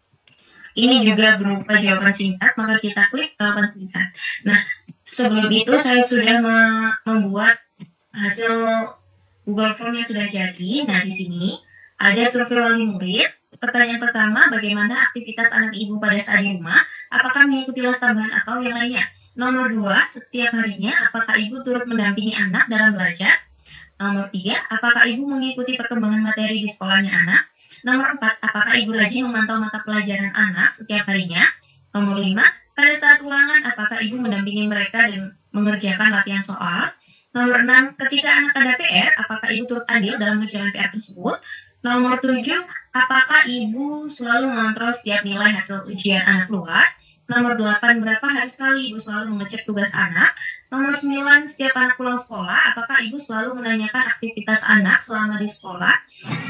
Ini juga berupa jawaban singkat, maka kita klik jawaban singkat. Nah, sebelum itu saya sudah membuat hasil Google Form yang sudah jadi. Nah, di sini ada survei wali murid. Pertanyaan pertama, bagaimana aktivitas anak ibu pada saat di rumah? Apakah mengikuti les tambahan atau yang lainnya? Nomor 2, setiap harinya, apakah ibu turut mendampingi anak dalam belajar? Nomor 3, apakah ibu mengikuti perkembangan materi di sekolahnya anak? Nomor 4, apakah ibu rajin memantau mata pelajaran anak setiap harinya? Nomor 5, pada saat ulangan, apakah ibu mendampingi mereka dan mengerjakan latihan soal? Nomor 6, ketika anak ada PR, apakah ibu turut andil dalam mengerjakan PR tersebut? Nomor 7, apakah ibu selalu mengontrol setiap nilai hasil ujian anak keluar? Nomor 8, berapa hari sekali ibu selalu mengecek tugas anak? Nomor 9, setiap anak pulang sekolah, apakah ibu selalu menanyakan aktivitas anak selama di sekolah?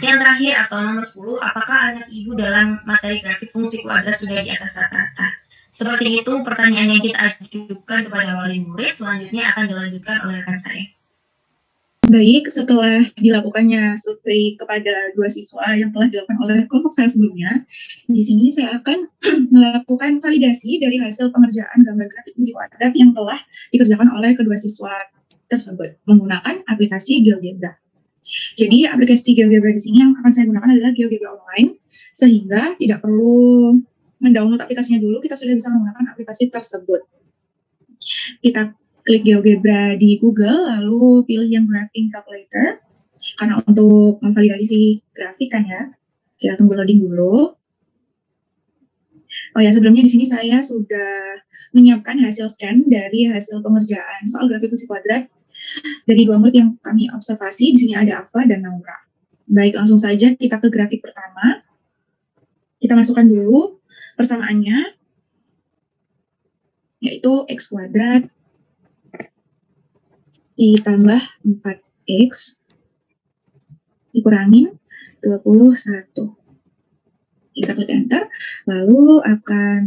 Yang terakhir atau nomor 10, apakah anak ibu dalam materi grafik fungsi kuadrat sudah di atas rata-rata? Seperti itu pertanyaan yang kita ajukan kepada wali murid, selanjutnya akan dilanjutkan oleh rekan saya. Baik, setelah dilakukannya survei kepada 2 siswa yang telah dilakukan oleh kelompok saya sebelumnya, di sini saya akan melakukan validasi dari hasil pengerjaan gambar grafik fungsi kuadrat yang telah dikerjakan oleh kedua siswa tersebut menggunakan aplikasi GeoGebra. Jadi aplikasi GeoGebra di sini yang akan saya gunakan adalah GeoGebra Online, sehingga tidak perlu mendownload aplikasinya dulu, kita sudah bisa menggunakan aplikasi tersebut. Kita klik GeoGebra di Google, lalu pilih yang Graphing Calculator, karena untuk memvalidasi grafik kan ya. Kita tunggu loading dulu. Oh ya, sebelumnya di sini saya sudah menyiapkan hasil scan dari hasil pengerjaan soal grafik fungsi kuadrat dari 2 murid yang kami observasi. Di sini ada Ava dan Naura. Baik, langsung saja kita ke grafik pertama. Kita masukkan dulu persamaannya, yaitu X kuadrat ditambah 4X dikurangin 21. Kita klik enter, lalu akan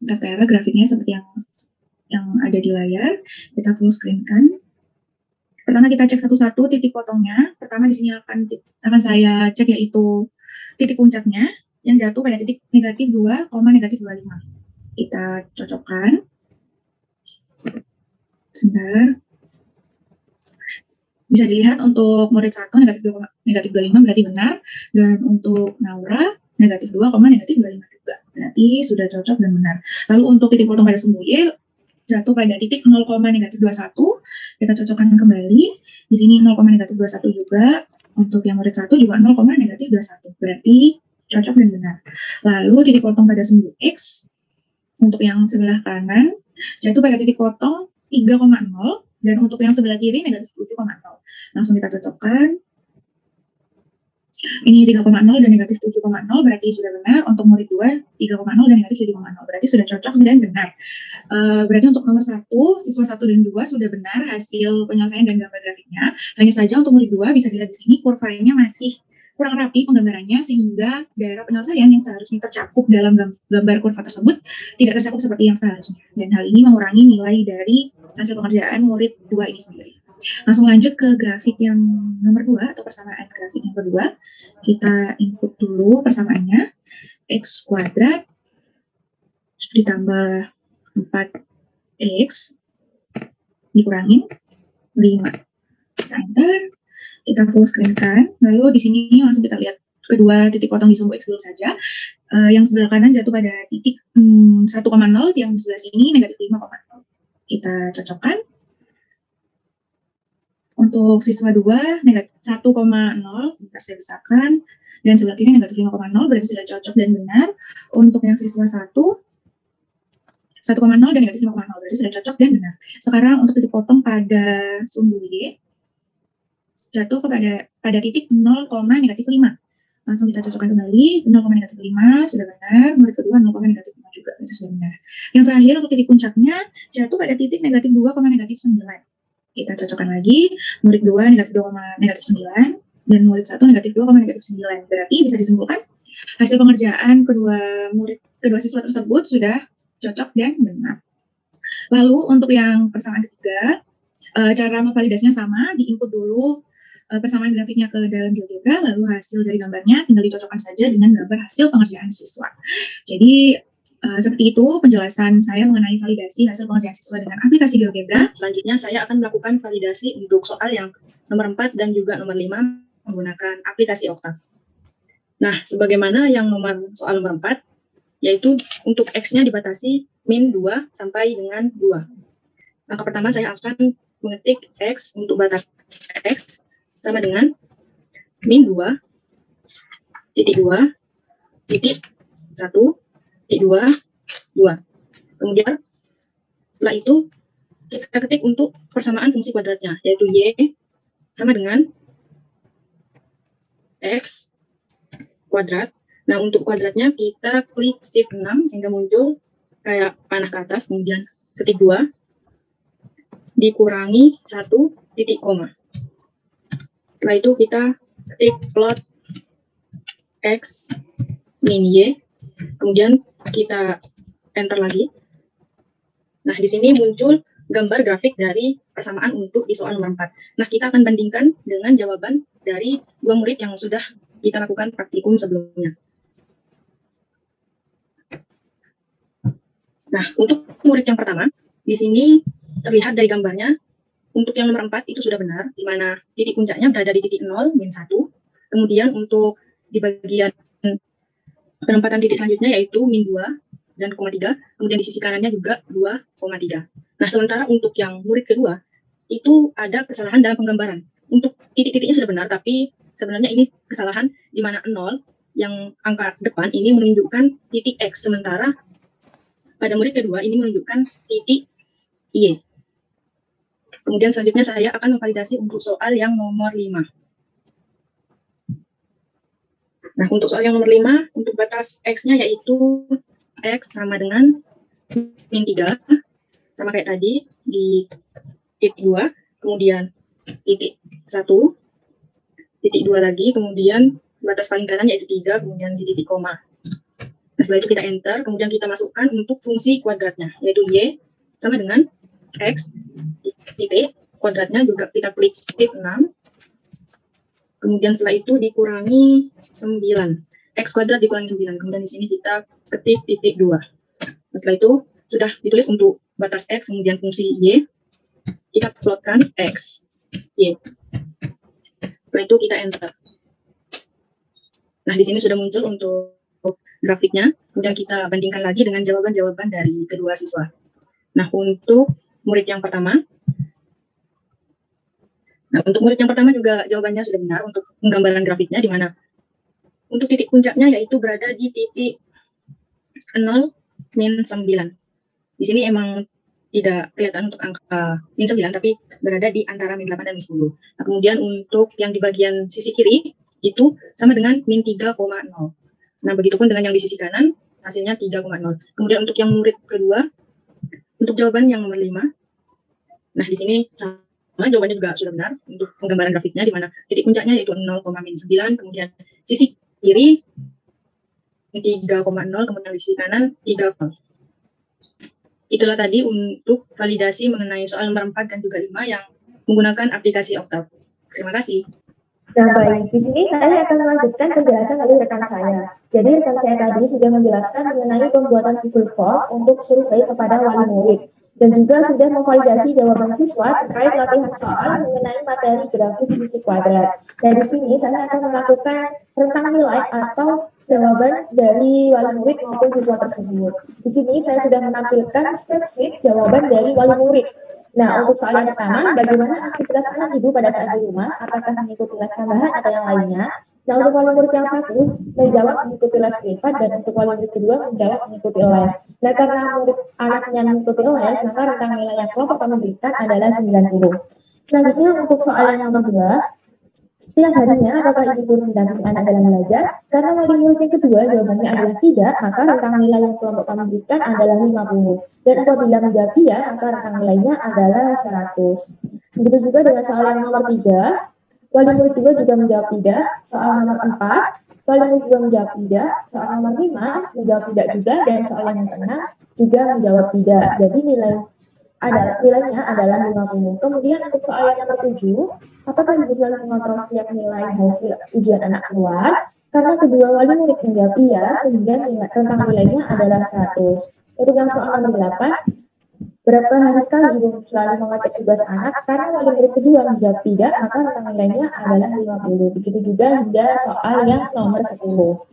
tertera grafiknya seperti yang ada di layar. Kita full screen kan. Pertama kita cek satu-satu titik potongnya. Pertama di sini akan saya cek yaitu titik puncaknya yang jatuh pada titik negatif 2, negatif 25. Kita cocokkan. Sebentar. Bisa dilihat untuk murid 1 negatif 25 berarti benar, dan untuk Naura negatif 2, negatif 25 juga. Berarti sudah cocok dan benar. Lalu untuk titik potong pada sumbu Y jatuh pada titik 0, negatif 21. Kita cocokkan kembali. Di sini 0, negatif 21 juga. Untuk yang murid 1 juga 0, negatif 21. Berarti cocok dan benar. Lalu titik potong pada sumbu X untuk yang sebelah kanan jatuh pada titik potong 3,0. Dan untuk yang sebelah kiri negatif 7,0. Langsung kita cocokkan. Ini 3,0 dan negatif 7,0 berarti sudah benar. Untuk murid 2, 3,0 dan negatif 7,0 berarti sudah cocok dan benar. Berarti untuk nomor 1, siswa 1 dan 2 sudah benar hasil penyelesaian dan gambar grafiknya. Hanya saja untuk murid 2 bisa dilihat di sini kurvanya masih kurang rapi penggambarannya, sehingga daerah penyelesaian yang seharusnya tercakup dalam gambar kurva tersebut tidak tercakup seperti yang seharusnya. Dan hal ini mengurangi nilai dari hasil pengerjaan murid 2 ini sendiri. Langsung lanjut ke grafik yang nomor 2 atau persamaan grafik yang kedua. Kita input dulu persamaannya. X kuadrat ditambah 4X dikurangin 5. Enter. Kita full screen kan. Lalu di sini langsung kita lihat kedua titik potong di sumbu X dulu saja. Yang sebelah kanan jatuh pada titik 1,0, yang sebelah sini negatif 5,0. Kita cocokkan. Untuk siswa 2 negatif 1,0, sebentar saya besarkan, dan sebelah kiri negatif 5,0 berarti sudah cocok dan benar. Untuk yang siswa 1 1,0 dan negatif 5,0 berarti sudah cocok dan benar. Sekarang untuk titik potong pada sumbu Y jatuh pada titik 0, negatif 5. Langsung kita cocokkan kembali, 0,-5 sudah benar, murid kedua 0,-5 juga, itu sudah benar. Yang terakhir untuk titik puncaknya jatuh pada titik -2,-9. Kita cocokkan lagi, murid 2 -2,-9, dan murid 1 -2,-9. Berarti bisa disimpulkan hasil pengerjaan kedua siswa tersebut sudah cocok dan benar. Lalu untuk yang persamaan ketiga, cara memvalidasinya sama, di-input dulu persamaan grafiknya ke dalam GeoGebra, lalu hasil dari gambarnya tinggal dicocokkan saja dengan gambar hasil pengerjaan siswa. Jadi seperti itu penjelasan saya mengenai validasi hasil pengerjaan siswa dengan aplikasi GeoGebra. Selanjutnya saya akan melakukan validasi untuk soal yang nomor 4 dan juga nomor 5 menggunakan aplikasi Octave. Nah, sebagaimana yang soal nomor 4, yaitu untuk X-nya dibatasi min 2 sampai dengan 2. Langkah pertama saya akan mengetik X untuk batas X sama dengan min 2, titik 2, titik 1, titik 2, 2. Kemudian setelah itu kita ketik untuk persamaan fungsi kuadratnya, yaitu Y sama dengan X kuadrat. Nah, untuk kuadratnya kita klik Shift 6 sehingga muncul kayak panah ke atas, kemudian ketik 2, dikurangi 1 titik koma. Setelah itu kita ketik plot X min Y, kemudian kita enter lagi. Nah, di sini muncul gambar grafik dari persamaan untuk di soal nomor 4. Nah, kita akan bandingkan dengan jawaban dari dua murid yang sudah kita lakukan praktikum sebelumnya. Nah, untuk murid yang pertama, di sini terlihat dari gambarnya, untuk yang nomor 4 itu sudah benar, di mana titik puncaknya berada di titik 0, min 1. Kemudian untuk di bagian penempatan titik selanjutnya yaitu min 2 dan 0,3. Kemudian di sisi kanannya juga 2,3. Nah, sementara untuk yang murid kedua, itu ada kesalahan dalam penggambaran. Untuk titik-titiknya sudah benar, tapi sebenarnya ini kesalahan di mana 0, yang angka depan ini menunjukkan titik X, sementara pada murid kedua ini menunjukkan titik Y. Kemudian selanjutnya saya akan memvalidasi untuk soal yang nomor 5. Nah, untuk soal yang nomor 5, untuk batas X-nya yaitu X sama dengan min 3, sama kayak tadi, di titik 2, kemudian titik 1, titik 2 lagi, kemudian batas paling kanan yaitu 3, kemudian di titik koma. Nah, setelah itu kita enter, kemudian kita masukkan untuk fungsi kuadratnya, yaitu Y sama dengan X, titik, kuadratnya juga kita klik Shift 6, kemudian setelah itu dikurangi 9, X kuadrat dikurangi 9, kemudian di sini kita ketik titik 2. Nah, setelah itu sudah ditulis untuk batas X, kemudian fungsi Y, kita plotkan X, Y. Setelah itu kita enter. Nah, di sini sudah muncul untuk grafiknya, kemudian kita bandingkan lagi dengan jawaban-jawaban dari kedua siswa. Nah, untuk murid yang pertama, juga jawabannya sudah benar untuk penggambaran grafiknya, di mana untuk titik puncaknya yaitu berada di titik 0, min 9. Di sini emang tidak kelihatan untuk angka min 9, tapi berada di antara min 8 dan min 10. Nah, kemudian untuk yang di bagian sisi kiri, itu sama dengan min 3,0. Nah, begitupun dengan yang di sisi kanan, hasilnya 3,0. Kemudian untuk yang murid kedua, untuk jawaban yang nomor 5, nah di sini sama jawabannya juga sudah benar untuk penggambaran grafiknya, di mana titik puncaknya yaitu 0,9, kemudian sisi kiri 3,0, kemudian di sisi kanan 3,0. Itulah tadi untuk validasi mengenai soal nomor 4 dan juga 5 yang menggunakan aplikasi Octave. Terima kasih. Nah, baik. Di sini saya akan melanjutkan penjelasan dari rekan saya. Jadi, rekan saya tadi sudah menjelaskan mengenai pembuatan Google Form untuk survei kepada wali murid. Dan juga sudah memvalidasi jawaban siswa terkait latihan soal mengenai materi grafik fungsi kuadrat. Nah, di sini saya akan melakukan rentang nilai atau jawaban dari wali murid maupun siswa tersebut. Di sini saya sudah menampilkan spreadsheet jawaban dari wali murid. Nah, untuk soal yang pertama, bagaimana aktivitas anak ibu pada saat di rumah? Apakah mengikuti les tambahan atau yang lainnya? Nah, untuk wali murid yang satu, menjawab mengikuti les privat, dan untuk wali murid kedua menjawab mengikuti les. Nah, karena murid anaknya mengikuti les, maka rentang nilai yang kelompok kami berikan adalah 90. Selanjutnya, untuk soal yang nomor 2, Setiap harinya, apakah ibu guru mendampingi anak dalam belajar? Karena wali murid yang kedua jawabannya adalah tidak, maka rentang nilai yang kelompok kami berikan adalah 50. Dan apabila menjawab iya, maka rentang nilainya adalah 100. Begitu juga dengan soal yang nomor 3, wali murid 2 juga menjawab tidak. Soal nomor 4, wali murid 2 menjawab tidak. Soal nomor 5 menjawab tidak juga, dan soal yang ke-6 juga menjawab tidak. Jadi nilainya adalah 50. Kemudian untuk soal yang nomor 7, apakah ibu selalu mengontrol setiap nilai hasil ujian anak keluar? Karena kedua wali murid menjawab iya, sehingga rentang nilainya adalah 100. Untuk yang soal nomor 8, berapa hari sekali ibu selalu mengecek tugas anak? Karena wali murid kedua menjawab tidak, maka rentang nilainya adalah 50. Begitu juga hingga soal yang nomor 10.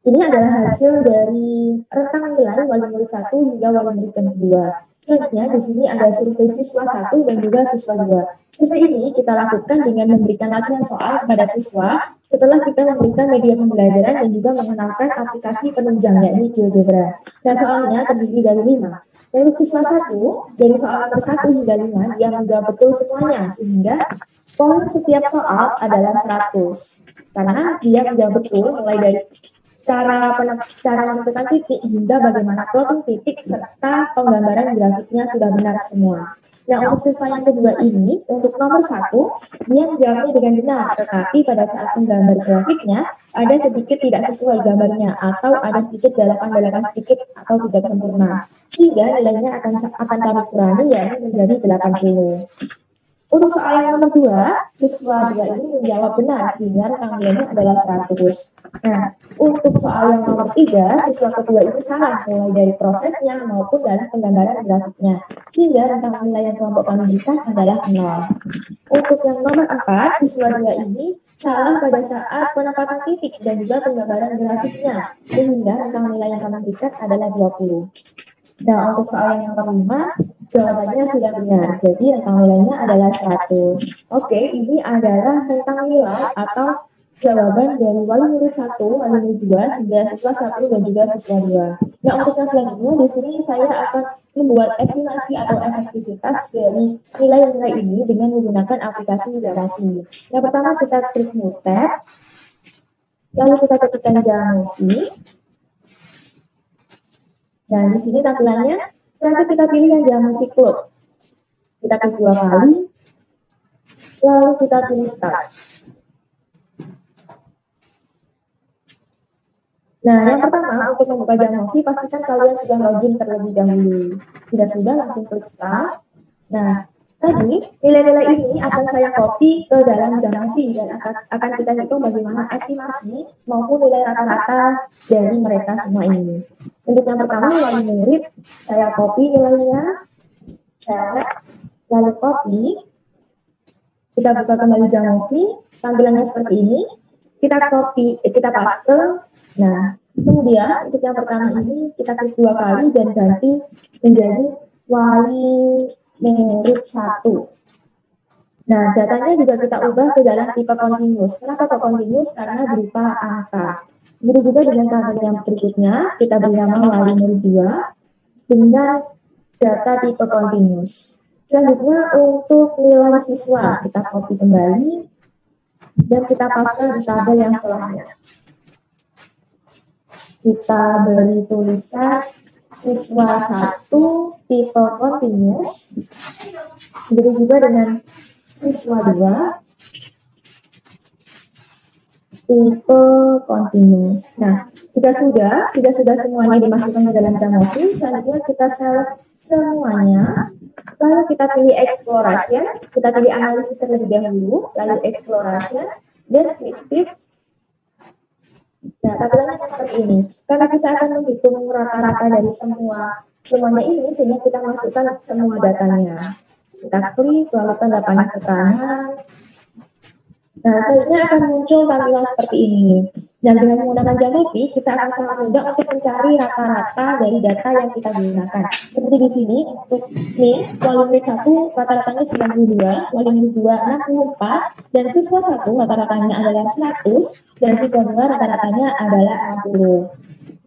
Ini adalah hasil dari rentang nilai wali murid 1 hingga wali murid yang kedua. Selanjutnya di sini ada survei siswa 1 dan juga siswa 2. Survei ini kita lakukan dengan memberikan latihan soal kepada siswa setelah kita memberikan media pembelajaran dan juga mengenalkan aplikasi penunjang yakni GeoGebra. Nah, soalnya terdiri dari 5. Untuk siswa 1, dari soal nomor 1 hingga 5, dia menjawab betul semuanya, sehingga poin setiap soal adalah 100. Karena dia menjawab betul mulai dari cara menentukan titik hingga bagaimana plotting titik serta penggambaran grafiknya sudah benar semua. Nah, untuk siswa yang kedua ini, untuk nomor 1, dia menjawabnya dengan benar, tetapi pada saat menggambar grafiknya, ada sedikit tidak sesuai gambarnya, atau ada sedikit belokan-belokan sedikit atau tidak sempurna. Sehingga nilainya akan kami kurangi, yakni menjadi 80. Untuk soal yang nomor 2, siswa 2 ini menjawab benar, sehingga rentang nilainya adalah 100. Nah, untuk soal yang nomor 3, siswa kedua ini salah mulai dari prosesnya maupun dalam penggambaran grafiknya, sehingga rentang nilai yang kelompok kami berikan adalah 0. Untuk yang nomor 4, siswa 2 ini salah pada saat penempatan titik dan juga penggambaran grafiknya, sehingga rentang nilai yang kami berikan adalah 20. Nah, untuk soal yang nomor 5, jawabannya sudah benar, jadi rentang nilainya adalah 100. Oke, ini adalah rentang nilai atau jawaban dari wali murid 1, wali murid 2, hingga siswa 1 dan juga siswa 2. Nah, untuk yang selanjutnya, di sini saya akan membuat estimasi atau efektivitas dari nilai-nilai ini dengan menggunakan aplikasi Jamovi. Yang pertama, kita klik New Tab, lalu kita ketikkan Jamovi. Nah, di sini tampilannya, setelah itu kita pilih yang Jamovi Cloud. Kita klik 2 kali, lalu kita pilih Start. Nah, yang pertama, untuk membuka Jamovi, pastikan kalian sudah login terlebih dahulu. Tidak sudah, langsung klik Start. Nah, tadi, nilai-nilai ini akan saya copy ke dalam Jamovi dan akan kita hitung bagaimana estimasi maupun nilai rata-rata dari mereka semua ini. Untuk yang pertama, wali murid, saya copy nilainya, lalu copy, kita buka kembali Jamovi, tampilannya seperti ini, kita paste. Nah, kemudian untuk yang pertama ini kita klik 2 kali dan ganti menjadi wali murid 1. Nah, datanya juga kita ubah ke dalam tipe continuous. Kenapa kok continuous? Karena berupa angka. Begitu juga dengan tabel yang berikutnya, kita beri nama wali murid 2 dengan data tipe continuous. Selanjutnya untuk nilai siswa, kita copy kembali dan kita paste di tabel yang setelahnya. Kita beri tulisan siswa 1 tipe continuous, begitu juga dengan siswa 2 tipe continuous. Nah, jika sudah semuanya dimasukkan ke dalam Jamovi, selanjutnya kita select semuanya, lalu kita pilih exploration, kita pilih analisis terlebih dahulu, lalu exploration, deskriptif. Nah, tampilannya seperti ini. Karena kita akan menghitung rata-rata dari semuanya ini, sehingga kita masukkan semua datanya. Kita klik, lalu tanda panah ke kanan. Nah, selanjutnya akan muncul tampilan seperti ini. Dan dengan menggunakan Jamovi, kita akan sangat mudah untuk mencari rata-rata dari data yang kita gunakan. Seperti di sini, untuk min, wali murid 1 rata-ratanya 92, wali murid 2 64, dan siswa 1 rata-ratanya adalah 100, dan siswa 2 rata-ratanya adalah 60.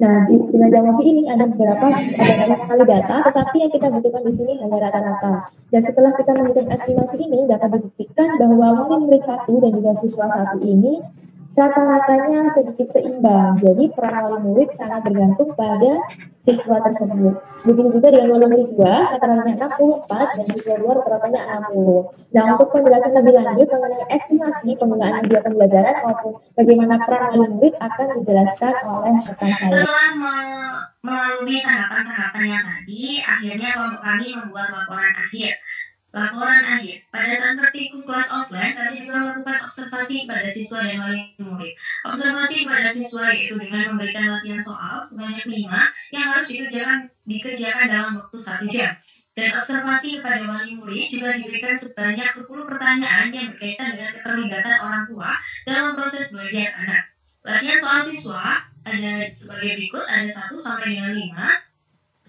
Nah, dengan Jamovi ini ada banyak sekali data, tetapi yang kita butuhkan di sini hanya rata-rata. Dan setelah kita menghitung estimasi ini, dapat dibuktikan bahwa murid 1 dan juga siswa 1 ini rata-ratanya sedikit seimbang. Jadi peran wali murid sangat bergantung pada siswa tersebut. Begitu juga dengan wali murid 2, rata-ratanya 64 dan siswa 2 rata-ratanya 60. Nah, untuk penjelasan lebih lanjut mengenai estimasi penggunaan media pembelajaran maupun bagaimana peran wali murid akan dijelaskan oleh rekan saya. Setelah melalui tahapan-tahapan yang tadi, akhirnya kelompok kami membuat laporan akhir. Pada saat praktikum kelas offline, kami juga melakukan observasi pada siswa dan wali murid. Observasi pada siswa yaitu dengan memberikan latihan soal sebanyak 5 yang harus dikerjakan dalam waktu 1 jam. Dan observasi kepada wali murid juga diberikan sebanyak 10 pertanyaan yang berkaitan dengan keterlibatan orang tua dalam proses belajar anak. Latihan soal siswa ada sebagai berikut, ada 1 sampai dengan 5.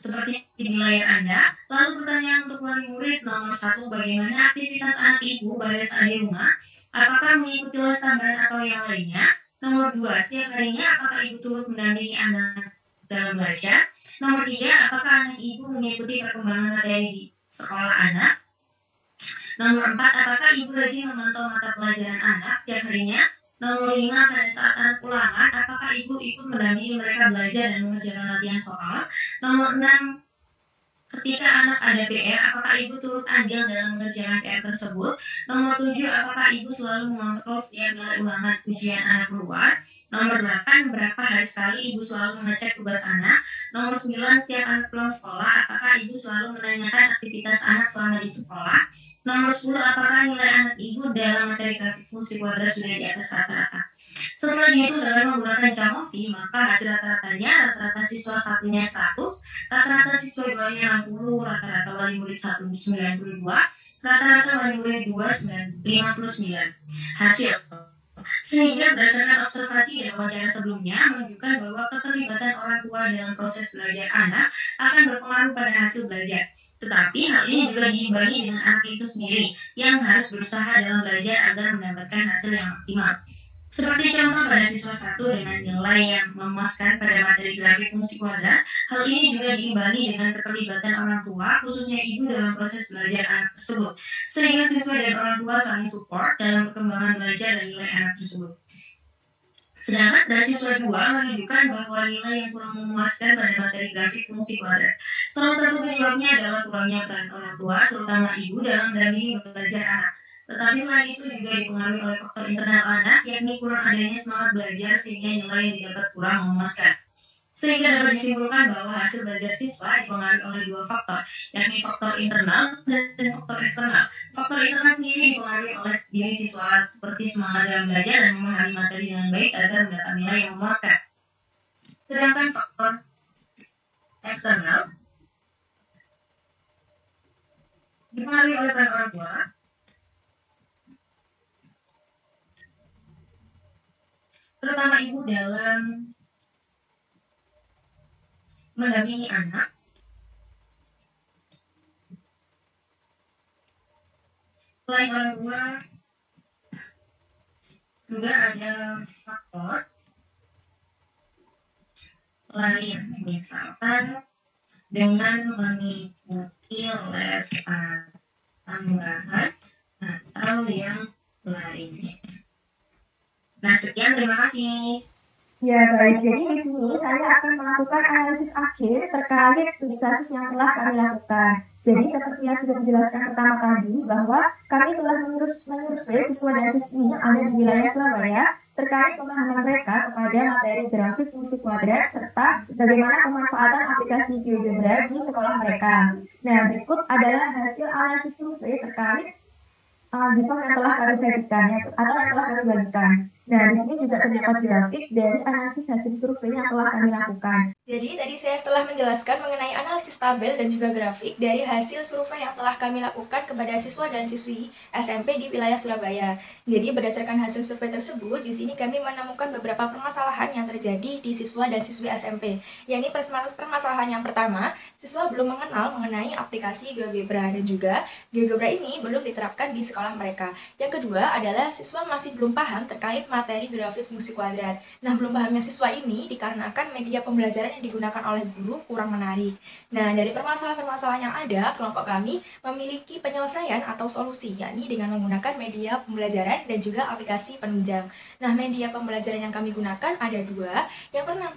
Seperti di layar Anda. Lalu pertanyaan untuk wali murid nomor 1, bagaimana aktivitas anak ibu pada saat di rumah? Apakah mengikuti les tambahan atau yang lainnya? Nomor 2, setiap harinya apakah ibu turut mendampingi anak dalam belajar? Nomor 3, apakah anak ibu mengikuti perkembangan materi di sekolah anak? Nomor 4, apakah ibu rajin memantau mata pelajaran anak setiap harinya? Nomor 5, pada saat anak ulangan, apakah ibu ikut mendampingi mereka belajar dan mengerjakan latihan soal? Nomor 6, ketika anak ada PR, apakah ibu turut andil dalam mengerjakan PR tersebut? Nomor 7, apakah ibu selalu mengontrol setiap nilai ulangan ujian anak keluar? Nomor 8, berapa hari sekali ibu selalu mengecek tugas anak? Nomor 9, setiap anak pulang sekolah, apakah ibu selalu menanyakan aktivitas anak selama di sekolah? Nomor 10, apakah nilai anak ibu dalam materi grafik fungsi kuadrat sudah di atas rata-rata? Setelah dihitung dengan menggunakan Jamovi, maka hasil rata-rata siswa 1-nya 100, rata-rata siswa 2-nya 60, rata-rata wali murid 1 92, rata-rata wali murid 2 59. Hasil. Sehingga berdasarkan observasi dan wawancara sebelumnya menunjukkan bahwa keterlibatan orang tua dalam proses belajar anak akan berpengaruh pada hasil belajar. Tetapi hal ini juga diimbangi dengan anak itu sendiri yang harus berusaha dalam belajar agar mendapatkan hasil yang maksimal. Seperti contoh pada siswa 1 dengan nilai yang memuaskan pada materi grafik fungsi kuadrat, hal ini juga diimbangi dengan keterlibatan orang tua, khususnya ibu dalam proses belajar anak tersebut, sehingga siswa dan orang tua saling support dalam perkembangan belajar dan nilai anak tersebut. Sedangkan pada siswa 2 menunjukkan bahwa nilai yang kurang memuaskan pada materi grafik fungsi kuadrat. Salah satu penyebabnya adalah kurangnya peran orang tua, terutama ibu dalam mendampingi belajar anak. Tetapi selain itu juga dipengaruhi oleh faktor internal anak, yakni kurang adanya semangat belajar sehingga nilai yang didapat kurang memuaskan. Sehingga dapat disimpulkan bahwa hasil belajar siswa dipengaruhi oleh 2 faktor, yakni faktor internal dan faktor eksternal. Faktor internal sendiri dipengaruhi oleh diri siswa seperti semangat dalam belajar dan memahami materi dengan baik agar mendapat nilai yang memuaskan. Sedangkan faktor eksternal dipengaruhi oleh peran orang tua, terutama ibu dalam mendampingi anak, selain orang tua juga ada faktor lain, misalkan dengan mengikuti les tambahan atau yang lainnya. Nah, sekian, terima kasih. Ya, baik. Jadi di sini saya akan melakukan analisis akhir terkait studi kasus yang telah kami lakukan. Jadi seperti yang sudah dijelaskan pertama tadi, bahwa kami telah menyurvei siswa dan siswi yang ada di wilayah Surabaya terkait pemahaman mereka kepada materi grafik fungsi kuadrat serta bagaimana pemanfaatan aplikasi GeoGebra di sekolah mereka. Nah, berikut adalah hasil analisis survei terkait di form yang telah kami sajikan atau yang telah kami bagikan. Nah, di sini juga terdapat grafik dari analisis hasil survei yang telah kami lakukan. Jadi tadi saya telah menjelaskan mengenai analisis tabel dan juga grafik dari hasil survei yang telah kami lakukan kepada siswa dan siswi SMP di wilayah Surabaya. Jadi berdasarkan hasil survei tersebut, di sini kami menemukan beberapa permasalahan yang terjadi di siswa dan siswi SMP. Yakni permasalahan yang pertama, siswa belum mengenal mengenai aplikasi GeoGebra dan juga GeoGebra ini belum diterapkan di sekolah mereka. Yang kedua adalah siswa masih belum paham terkait materi grafik fungsi kuadrat. Nah, belum pahamnya siswa ini dikarenakan media pembelajaran yang digunakan oleh guru kurang menarik. Nah, dari permasalahan-permasalahan yang ada, kelompok kami memiliki penyelesaian atau solusi, yakni dengan menggunakan media pembelajaran dan juga aplikasi penunjang. Nah, media pembelajaran yang kami gunakan ada dua.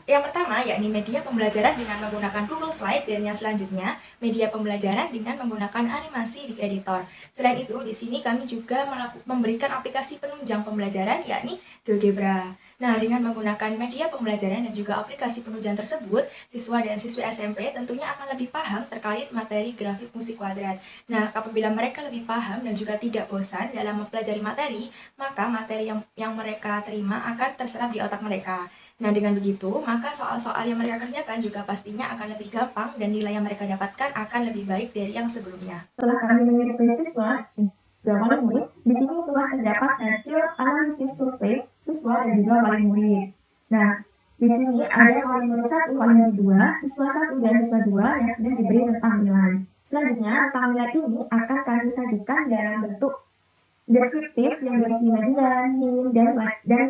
Yang pertama, yakni media pembelajaran dengan menggunakan Google Slide, dan yang selanjutnya, media pembelajaran dengan menggunakan animasi di editor. Selain itu, di sini kami juga memberikan aplikasi penunjang pembelajaran, yakni GeoGebra. Nah, dengan menggunakan media pembelajaran dan juga aplikasi penunjang tersebut, siswa dan siswi SMP tentunya akan lebih paham terkait materi grafik fungsi kuadrat. Nah, apabila mereka lebih paham dan juga tidak bosan dalam mempelajari materi, maka materi yang mereka terima akan terserap di otak mereka. Nah, dengan begitu, maka soal-soal yang mereka kerjakan juga pastinya akan lebih gampang dan nilai yang mereka dapatkan akan lebih baik dari yang sebelumnya. Setelah kami meneliti siswa dan wali murid, di sini telah terdapat hasil analisis survei siswa dan juga wali murid. Nah, di sini ada wali murid 1, wali murid 2, siswa 1 dan siswa 2 yang sudah diberi rentang nilai. Selanjutnya, rentang nilai ini akan kami sajikan dalam bentuk deskriptif yang berisi media, min, dan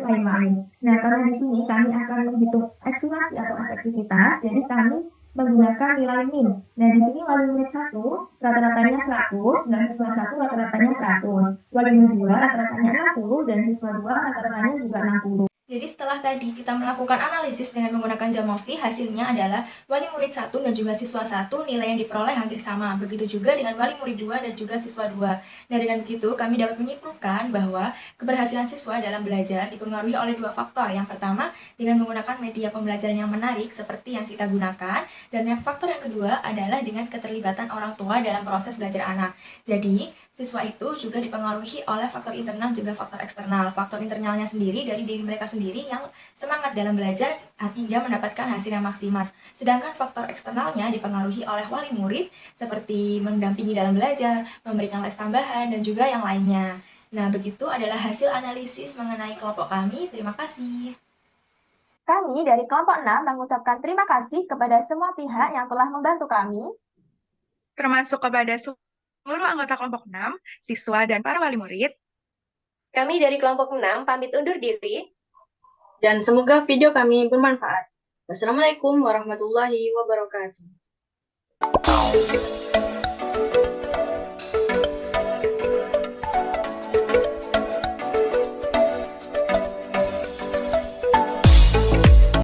lain-lain. Nah, karena di sini kami akan menghitung estimasi atau efektivitas, jadi kami menggunakan nilai min. Nah, di sini wali murid 1 rata-ratanya 100 dan siswa 1 rata-ratanya 100. Wali murid 2 rata-ratanya 60 dan siswa 2 rata-ratanya juga 60. Jadi setelah tadi kita melakukan analisis dengan menggunakan Jamovi, hasilnya adalah wali murid 1 dan juga siswa 1 nilai yang diperoleh hampir sama. Begitu juga dengan wali murid 2 dan juga siswa 2. Nah, dengan begitu kami dapat menyimpulkan bahwa keberhasilan siswa dalam belajar dipengaruhi oleh dua faktor. Yang pertama, dengan menggunakan media pembelajaran yang menarik seperti yang kita gunakan. Dan faktor yang kedua adalah dengan keterlibatan orang tua dalam proses belajar anak. Jadi, siswa itu juga dipengaruhi oleh faktor internal juga faktor eksternal. Faktor internalnya sendiri dari diri mereka sendiri yang semangat dalam belajar hingga mendapatkan hasil yang maksimal. Sedangkan faktor eksternalnya dipengaruhi oleh wali murid seperti mendampingi dalam belajar, memberikan les tambahan, dan juga yang lainnya. Nah, begitu adalah hasil analisis mengenai kelompok kami. Terima kasih. Kami dari kelompok 6 mengucapkan terima kasih kepada semua pihak yang telah membantu kami, termasuk kepada seluruh anggota kelompok 6, siswa, dan para wali murid. Kami dari kelompok 6 pamit undur diri. Dan semoga video kami bermanfaat. Wassalamualaikum warahmatullahi wabarakatuh.